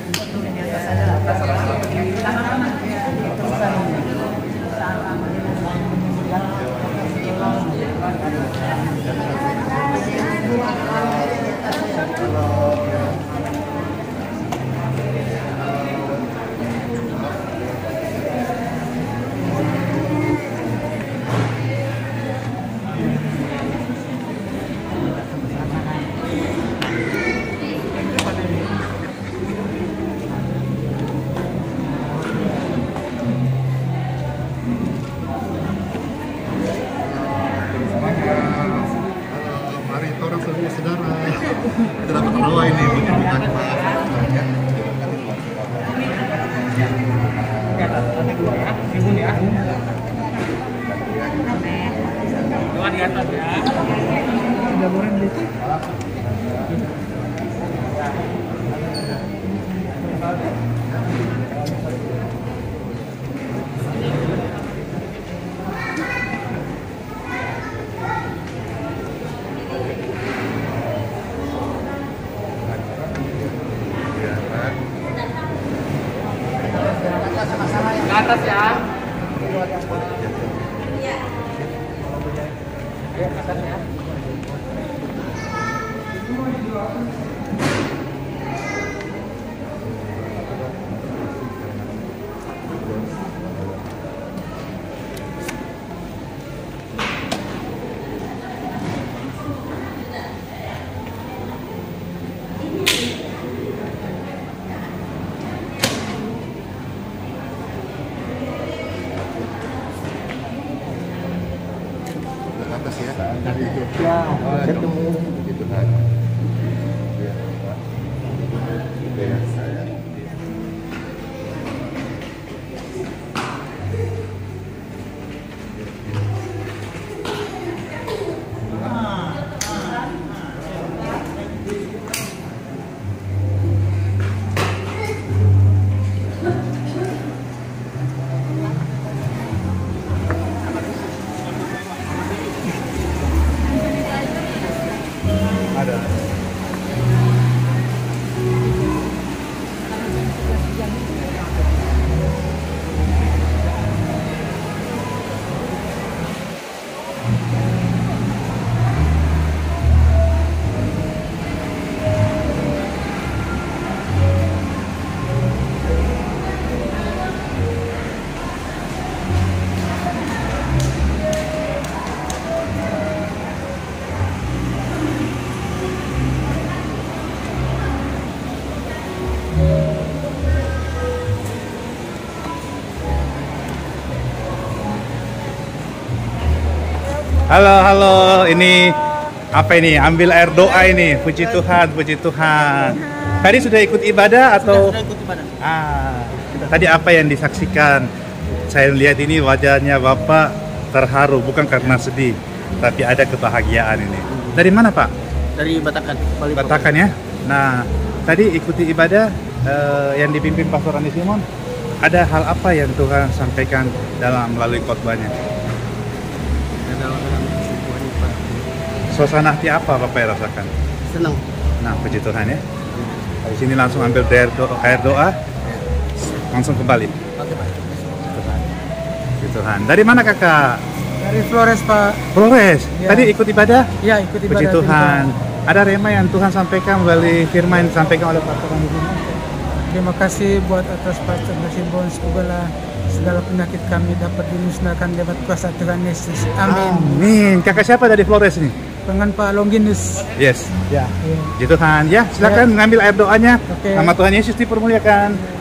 Mari orang semua saudara. Kita dapat berdoa ini untuk Tuhan. Doa di atas ya. Ke atas ya. Atas ya. Ya, puji Tuhan. Ya, Pak. Ya, saya. Ada. Halo, ini apa ini? Ambil air doa ini. Puji Tuhan, puji Tuhan. Tadi sudah ikut ibadah atau? Sudah ikut ibadah. Tadi apa yang disaksikan? Saya lihat ini wajahnya Bapak terharu, bukan karena sedih, tapi ada kebahagiaan ini. Dari mana Pak? Dari Batakan, Bali. Batakan ya. Nah, tadi ikuti ibadah yang dipimpin Pastor Andi Simon. Ada hal apa yang Tuhan sampaikan dalam melalui khotbahnya? Suasana hati apa Bapak yang rasakan? Senang. Nah, puji Tuhan ya. Di sini langsung ambil air doa, langsung kembali. Oke, Pak. Puji Tuhan. Dari mana kakak? Dari Flores, Pak. Flores. Ya. Tadi ikut ibadah? Ya, ikut ibadah. Puji Tuhan. Ada rema yang Tuhan sampaikan melalui firman yang disampaikan oleh Pastor Andi Simon. Terima kasih buat atas Pastor Simon. Semoga segala penyakit kami dapat dimusnahkan lewat kuasa Tuhan Yesus. Amin. Amin. Kakak siapa dari Flores ini? Dengan Pak Longinus. Yes. Ya. Ya. Puji Tuhan. Ya, silakan mengambil air doanya. Oke. Nama Tuhan Yesus dipermuliakan.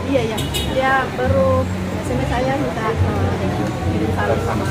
Iya ya, dia baru SMS saya minta kirim salam sama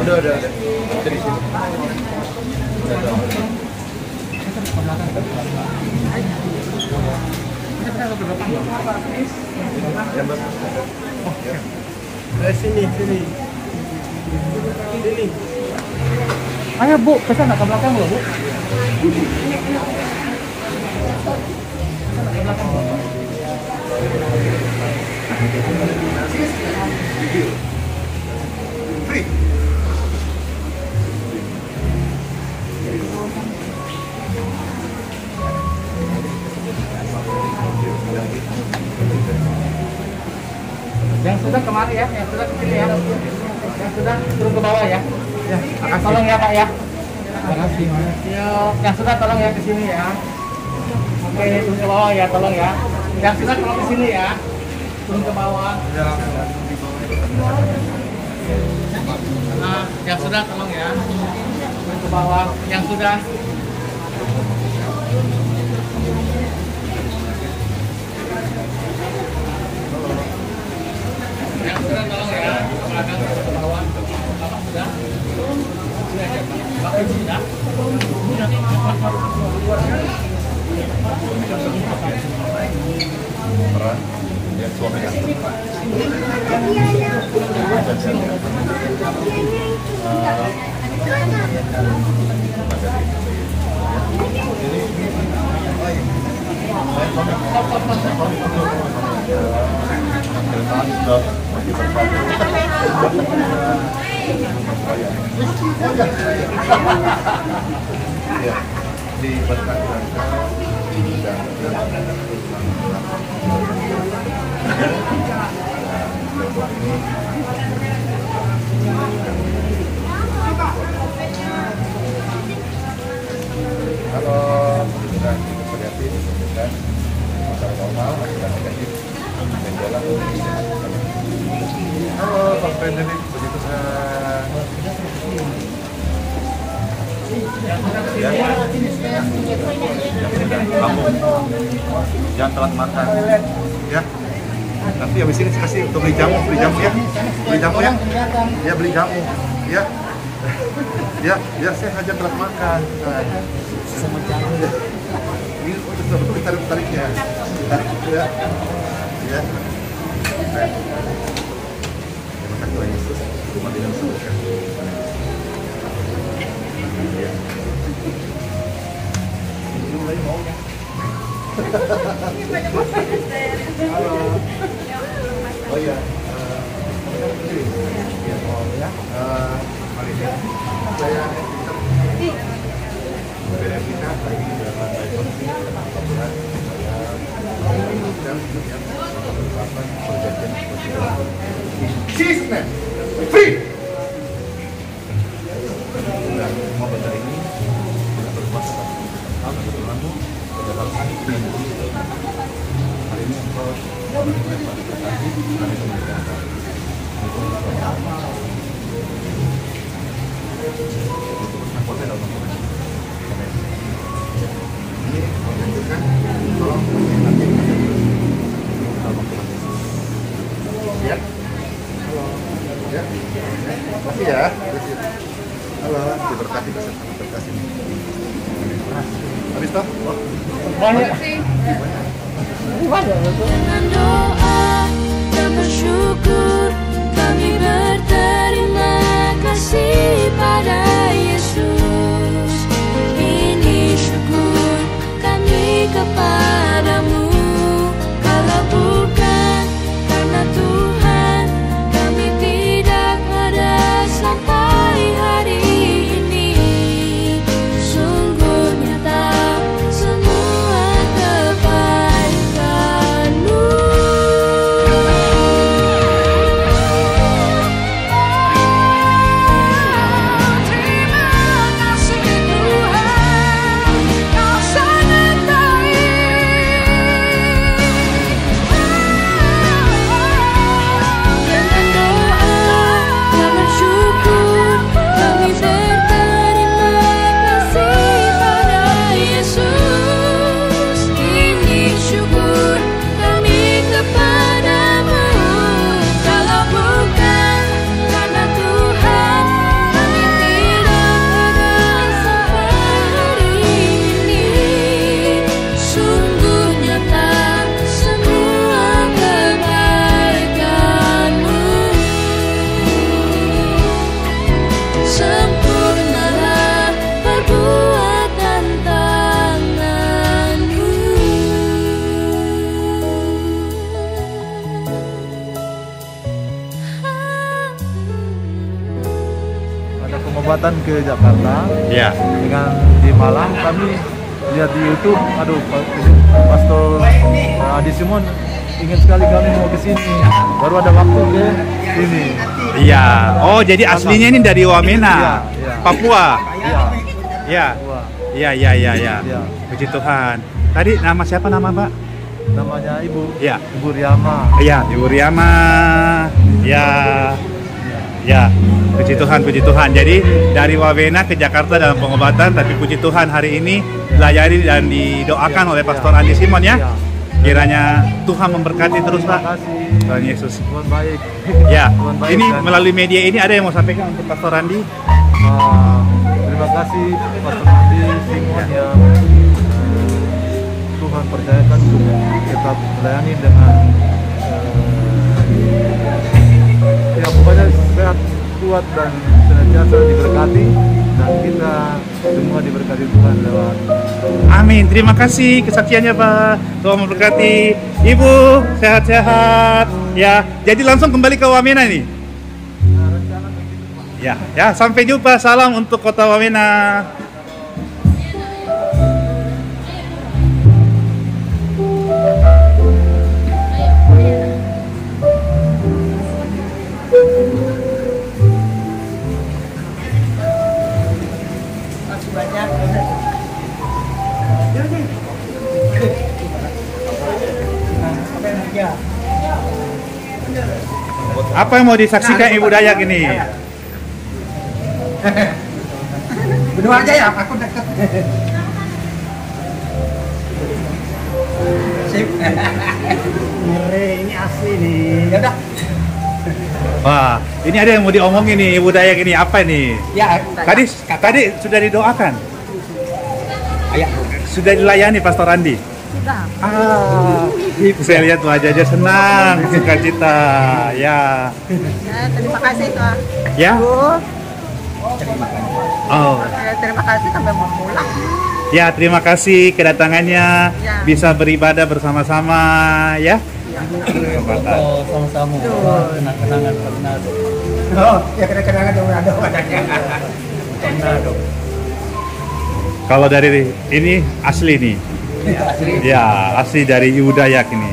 Udah. Dari situ. Sini. Ayo Bu, ke sana ke belakang Bu. Free. Yang sudah kemari ya, yang sudah ke sini ya. Yang sudah turun ke bawah ya. Ya, tolong ya Pak ya. Terima kasih. Yang sudah tolong ya ke sini ya. Oke, turun ke bawah ya, tolong ya. Yang sudah tolong ke sini ya. Turun ke bawah. Nah, yang sudah tolong ya. Turun ke bawah. Yang sudah. Yang sudah tolong ya. Belakang ke bawah. Bapak sudah. Sudah aja Pak. Bapak sudah. Peran ya suaminya. Ya, diberkati kalau sudah dikoordinasi dan secara normal sudah negatif menjalan. Halo Pak Frederick, begitu saya kamu jangan telat makan ya. Nanti habis ini saya kasih untuk beli jamu ya, beli jamu ya. Ya saya hanya telat makan. Sama jamu ya. Ini betul tariknya. Tarik ya. Ya. Terima kasih Tuhan Yesus. Cuma tidak selesai. Ya. Ini mulai maunya. Halo. Oh iya. Ya mau ya. Mari ya. Saya kita lagi dalam kondisi kemudian saya yang berpapan perjanjian season free. Dan mau bentar ini kita berbuat kebetulanmu dalam hari ini engkau berkati kami kemudian ini menunjukkan tolong ya. Ya. Makasih ya. Halo, diberkati beserta berkasih. Habis toh? Banyak. Dengan doa dan bersyukur kami berterima kasih pada Yesus. Ini pengobatan ke Jakarta. Ya. Dengan di Malang kami lihat di YouTube, aduh Pastor Adi Simon ingin sekali kami mau ke sini. Baru ada waktu ke sini. Iya. Oh, jadi aslinya ini dari Wamena, Iya. Papua. Iya. Ya. Iya, iya, iya, iya. Puji Tuhan. Tadi nama siapa nama Pak? Namanya Ibu. Ya. Ibu Riama. Iya, Ibu Riama. Ya. Ya, puji Tuhan, puji Tuhan. Jadi dari Wamena ke Jakarta dalam pengobatan, tapi puji Tuhan hari ini dilayani dan didoakan oleh Pastor Andi Simon ya. Kiranya Tuhan memberkati terus Pak. Tuhan Yesus. Tuhan baik. Ya, Tuhan baik ini dan melalui media ini ada yang mau sampaikan untuk Pastor Andi? terima kasih Pastor Andi Simon yang Tuhan percayakan untuk tetap melayani dengan ya pokoknya sehat, kuat dan senantiasa diberkati, dan kita semua diberkati Tuhan lewat. Amin. Terima kasih kesaksiannya Pak. Tuhan memberkati. Ibu sehat-sehat. Ya, jadi langsung kembali ke Wamena nih. Ya, ya, sampai jumpa. Salam untuk Kota Wamena. Apa yang mau disaksikan Ibu Dayak ini? Berdua aja ya, aku deket. Sip. Ngeri, ini asli nih. Ya udah. Wah, ini ada yang mau diomongin nih Ibu Dayak ini, apa nih? Ya, tadi sudah didoakan. Ayah. Sudah dilayani Pastor Andi. Sudah. Saya lihat wajahnya senang, sukacita. Ya. Terima kasih Tuhan. Ya. Oh. Terima kasih sampai mau pulang. Ya, terima kasih kedatangannya. Ya. Bisa beribadah bersama-sama ya. Foto sama-sama. Kenang-kenangan Manado. Oh, ya kenang-kenangan Manado wajahnya. Manado. Kalau dari ini asli nih. Ya, asli dari Ibu Dayak ini.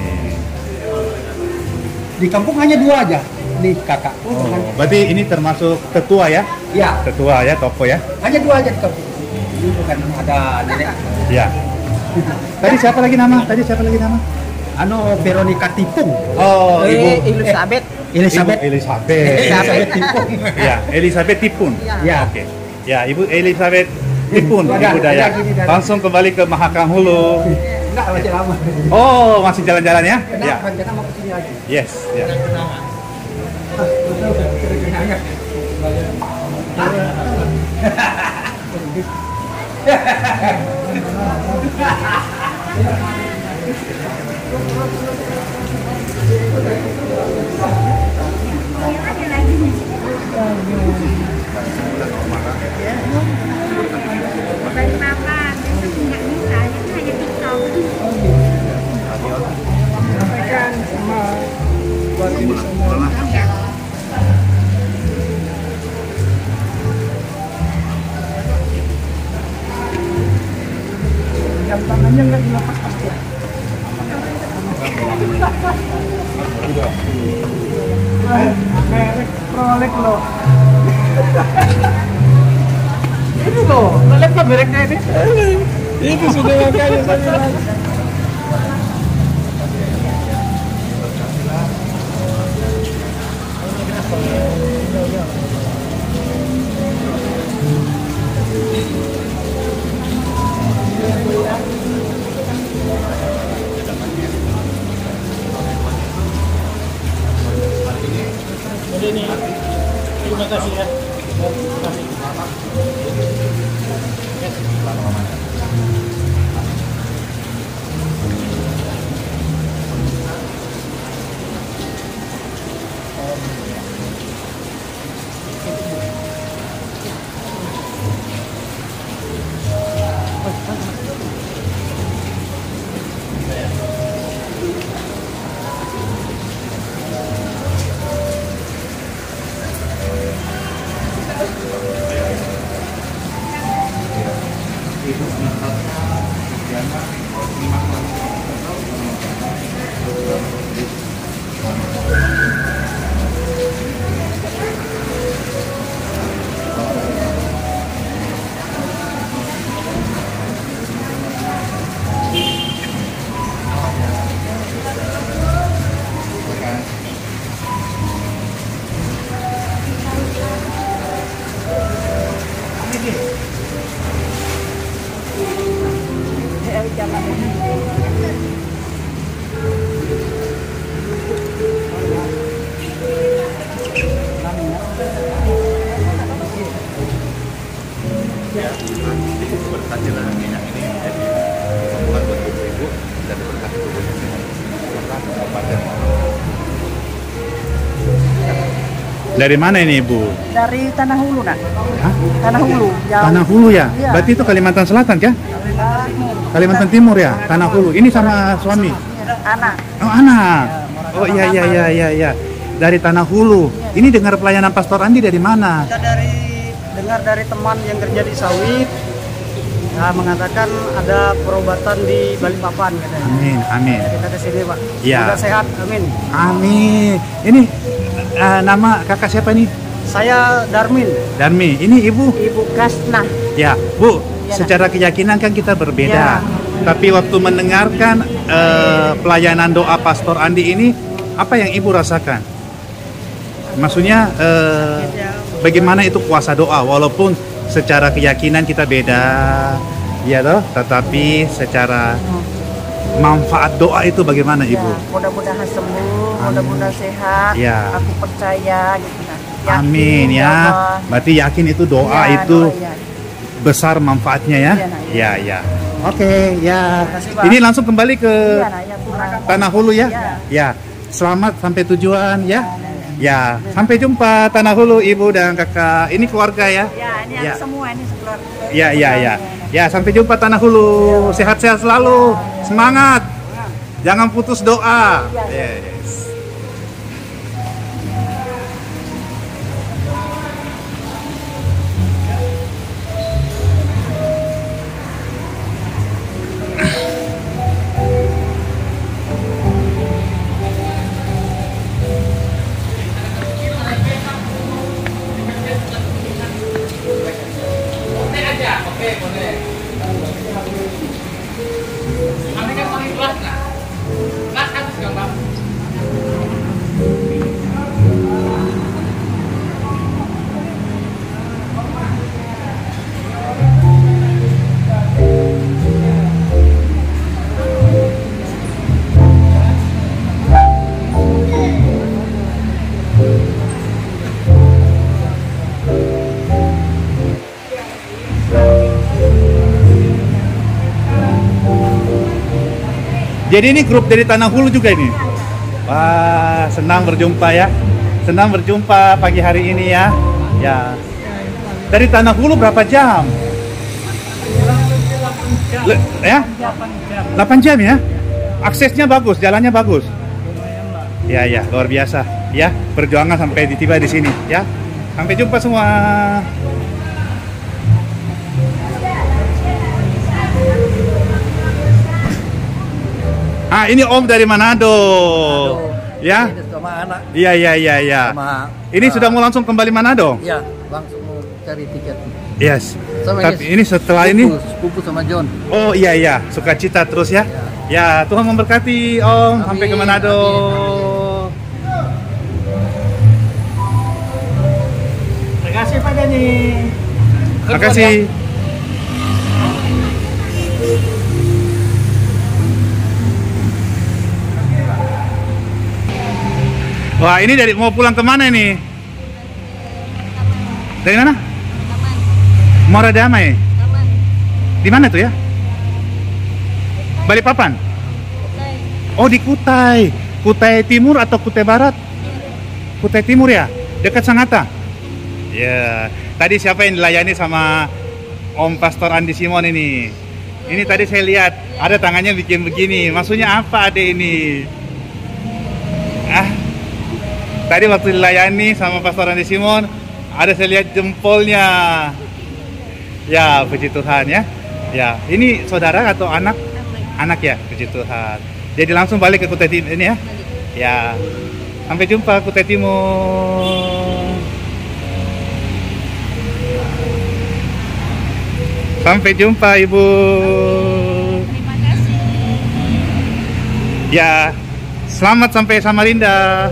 Di kampung hanya dua aja, nih kakak. Oh, berarti ini termasuk tetua ya? Ya. Tetua ya, toko ya? Hanya dua aja di kampung. Ini bukan ada nenek. Ya. Tadi siapa lagi nama? Veronica Tipung. Oh, Ibu Elizabeth. Elizabeth. Elizabeth Tipung. Ya, Elizabeth Tipun. Ya. Oke. Ya, Ibu Elizabeth Tipun, Ada, Ibu Dayak. ada gini, ada. Langsung kembali ke Mahakam Hulu. Enggak, masih lama. Oh, masih jalan-jalan ya? Ya. Rencana mau kesini lagi. Yes, ya. Sampaikan sama buat ini semua. Jam tangannya nggak dilepas pasti. Merek Rolex loh. Ini loh, Rolex lah mereknya ini. Itu sudah makanya saya bilang. Terima kasih ya. Terima kasih. Dari mana ini Ibu? Dari Tanah Hulu, nak. Hah? Tanah Hulu. Jauh. Tanah Hulu ya? Iya. Berarti itu Kalimantan Selatan ya? Kalimantan Timur ya? Tanah Hulu. Ini sama suami? Anak. Oh anak. Oh iya. Dari Tanah Hulu. Ini dengar pelayanan Pastor Andi dari mana? Kita dengar dari teman yang kerja di sawit, ya, mengatakan ada perobatan di Balikpapan katanya. Amin. Kita ke sini Pak. Ya. Semoga sehat, amin. Amin. Ini nama kakak siapa nih? Saya Darmin. Darmi. Ini ibu? Ibu Kasna. Ya, Bu. Secara keyakinan kan kita berbeda. Tapi waktu mendengarkan pelayanan doa Pastor Andi ini, apa yang ibu rasakan? Maksudnya bagaimana itu kuasa doa? Walaupun secara keyakinan kita beda, ya toh. Tetapi secara manfaat doa itu bagaimana ibu? Ya, mudah-mudahan sembuh, mudah-mudahan sehat. Ya. Aku percaya gitu kan. Yakin, Amin ya. Allah. Berarti yakin itu doa Ya, itu doa, ya. besar manfaatnya ya. Iya, nak, iya. Ya. Oke, ya. kasih, Pak. Ini langsung kembali ke Iya, nak, ya, Tuhan. Tanah Hulu ya. Iya. Ya. Selamat sampai tujuan ya. Ya, sampai jumpa Tanah Hulu Ibu dan Kakak. Ini keluarga ya. Ya, ini Ya. aku semua ini sekeluarga. Ya. Ya, sampai jumpa Tanah Hulu. Sehat-sehat selalu. Semangat. Jangan putus doa. Yes. Jadi ini grup dari Tanah Hulu juga ini. Wah, senang berjumpa ya. Senang berjumpa pagi hari ini ya. Ya. Dari Tanah Hulu berapa jam? Ya? 8 jam ya? Aksesnya bagus, jalannya bagus. Ya, luar biasa. Ya, perjuangan sampai tiba di sini ya. Sampai jumpa semua. Ah, ini Om dari Manado. Ya? Sama anak. Iya. Sama, Ini sudah mau langsung kembali Manado? ya, langsung mau cari tiket. Yes. Sama Tapi ini setelah ini sepupu sama John. oh iya, sukacita terus ya. Ya, Tuhan memberkati Om sampai ke Manado. Terima kasih Pak Dani. Terima kasih. Wah, ini dari mau pulang kemana ini? Dari mana? Muara Damai. Di mana tuh ya? Balikpapan. Oh, di Kutai. Kutai Timur atau Kutai Barat? Kutai Timur ya? Dekat Sangatta. Ya. Tadi siapa yang dilayani sama Om Pastor Andi Simon ini? Ini tadi saya lihat ada tangannya bikin begini. Maksudnya apa adek ini? Tadi waktu dilayani sama Pastor Andi Simon, ada saya lihat jempolnya. Ya, puji Tuhan ya. Ya, ini saudara atau anak? Anak ya, puji Tuhan. Jadi langsung balik ke Kutai Timur ini ya? Ya, sampai jumpa Kutai Timur. Sampai jumpa Ibu. Terima kasih. Ya, selamat sampai Samarinda.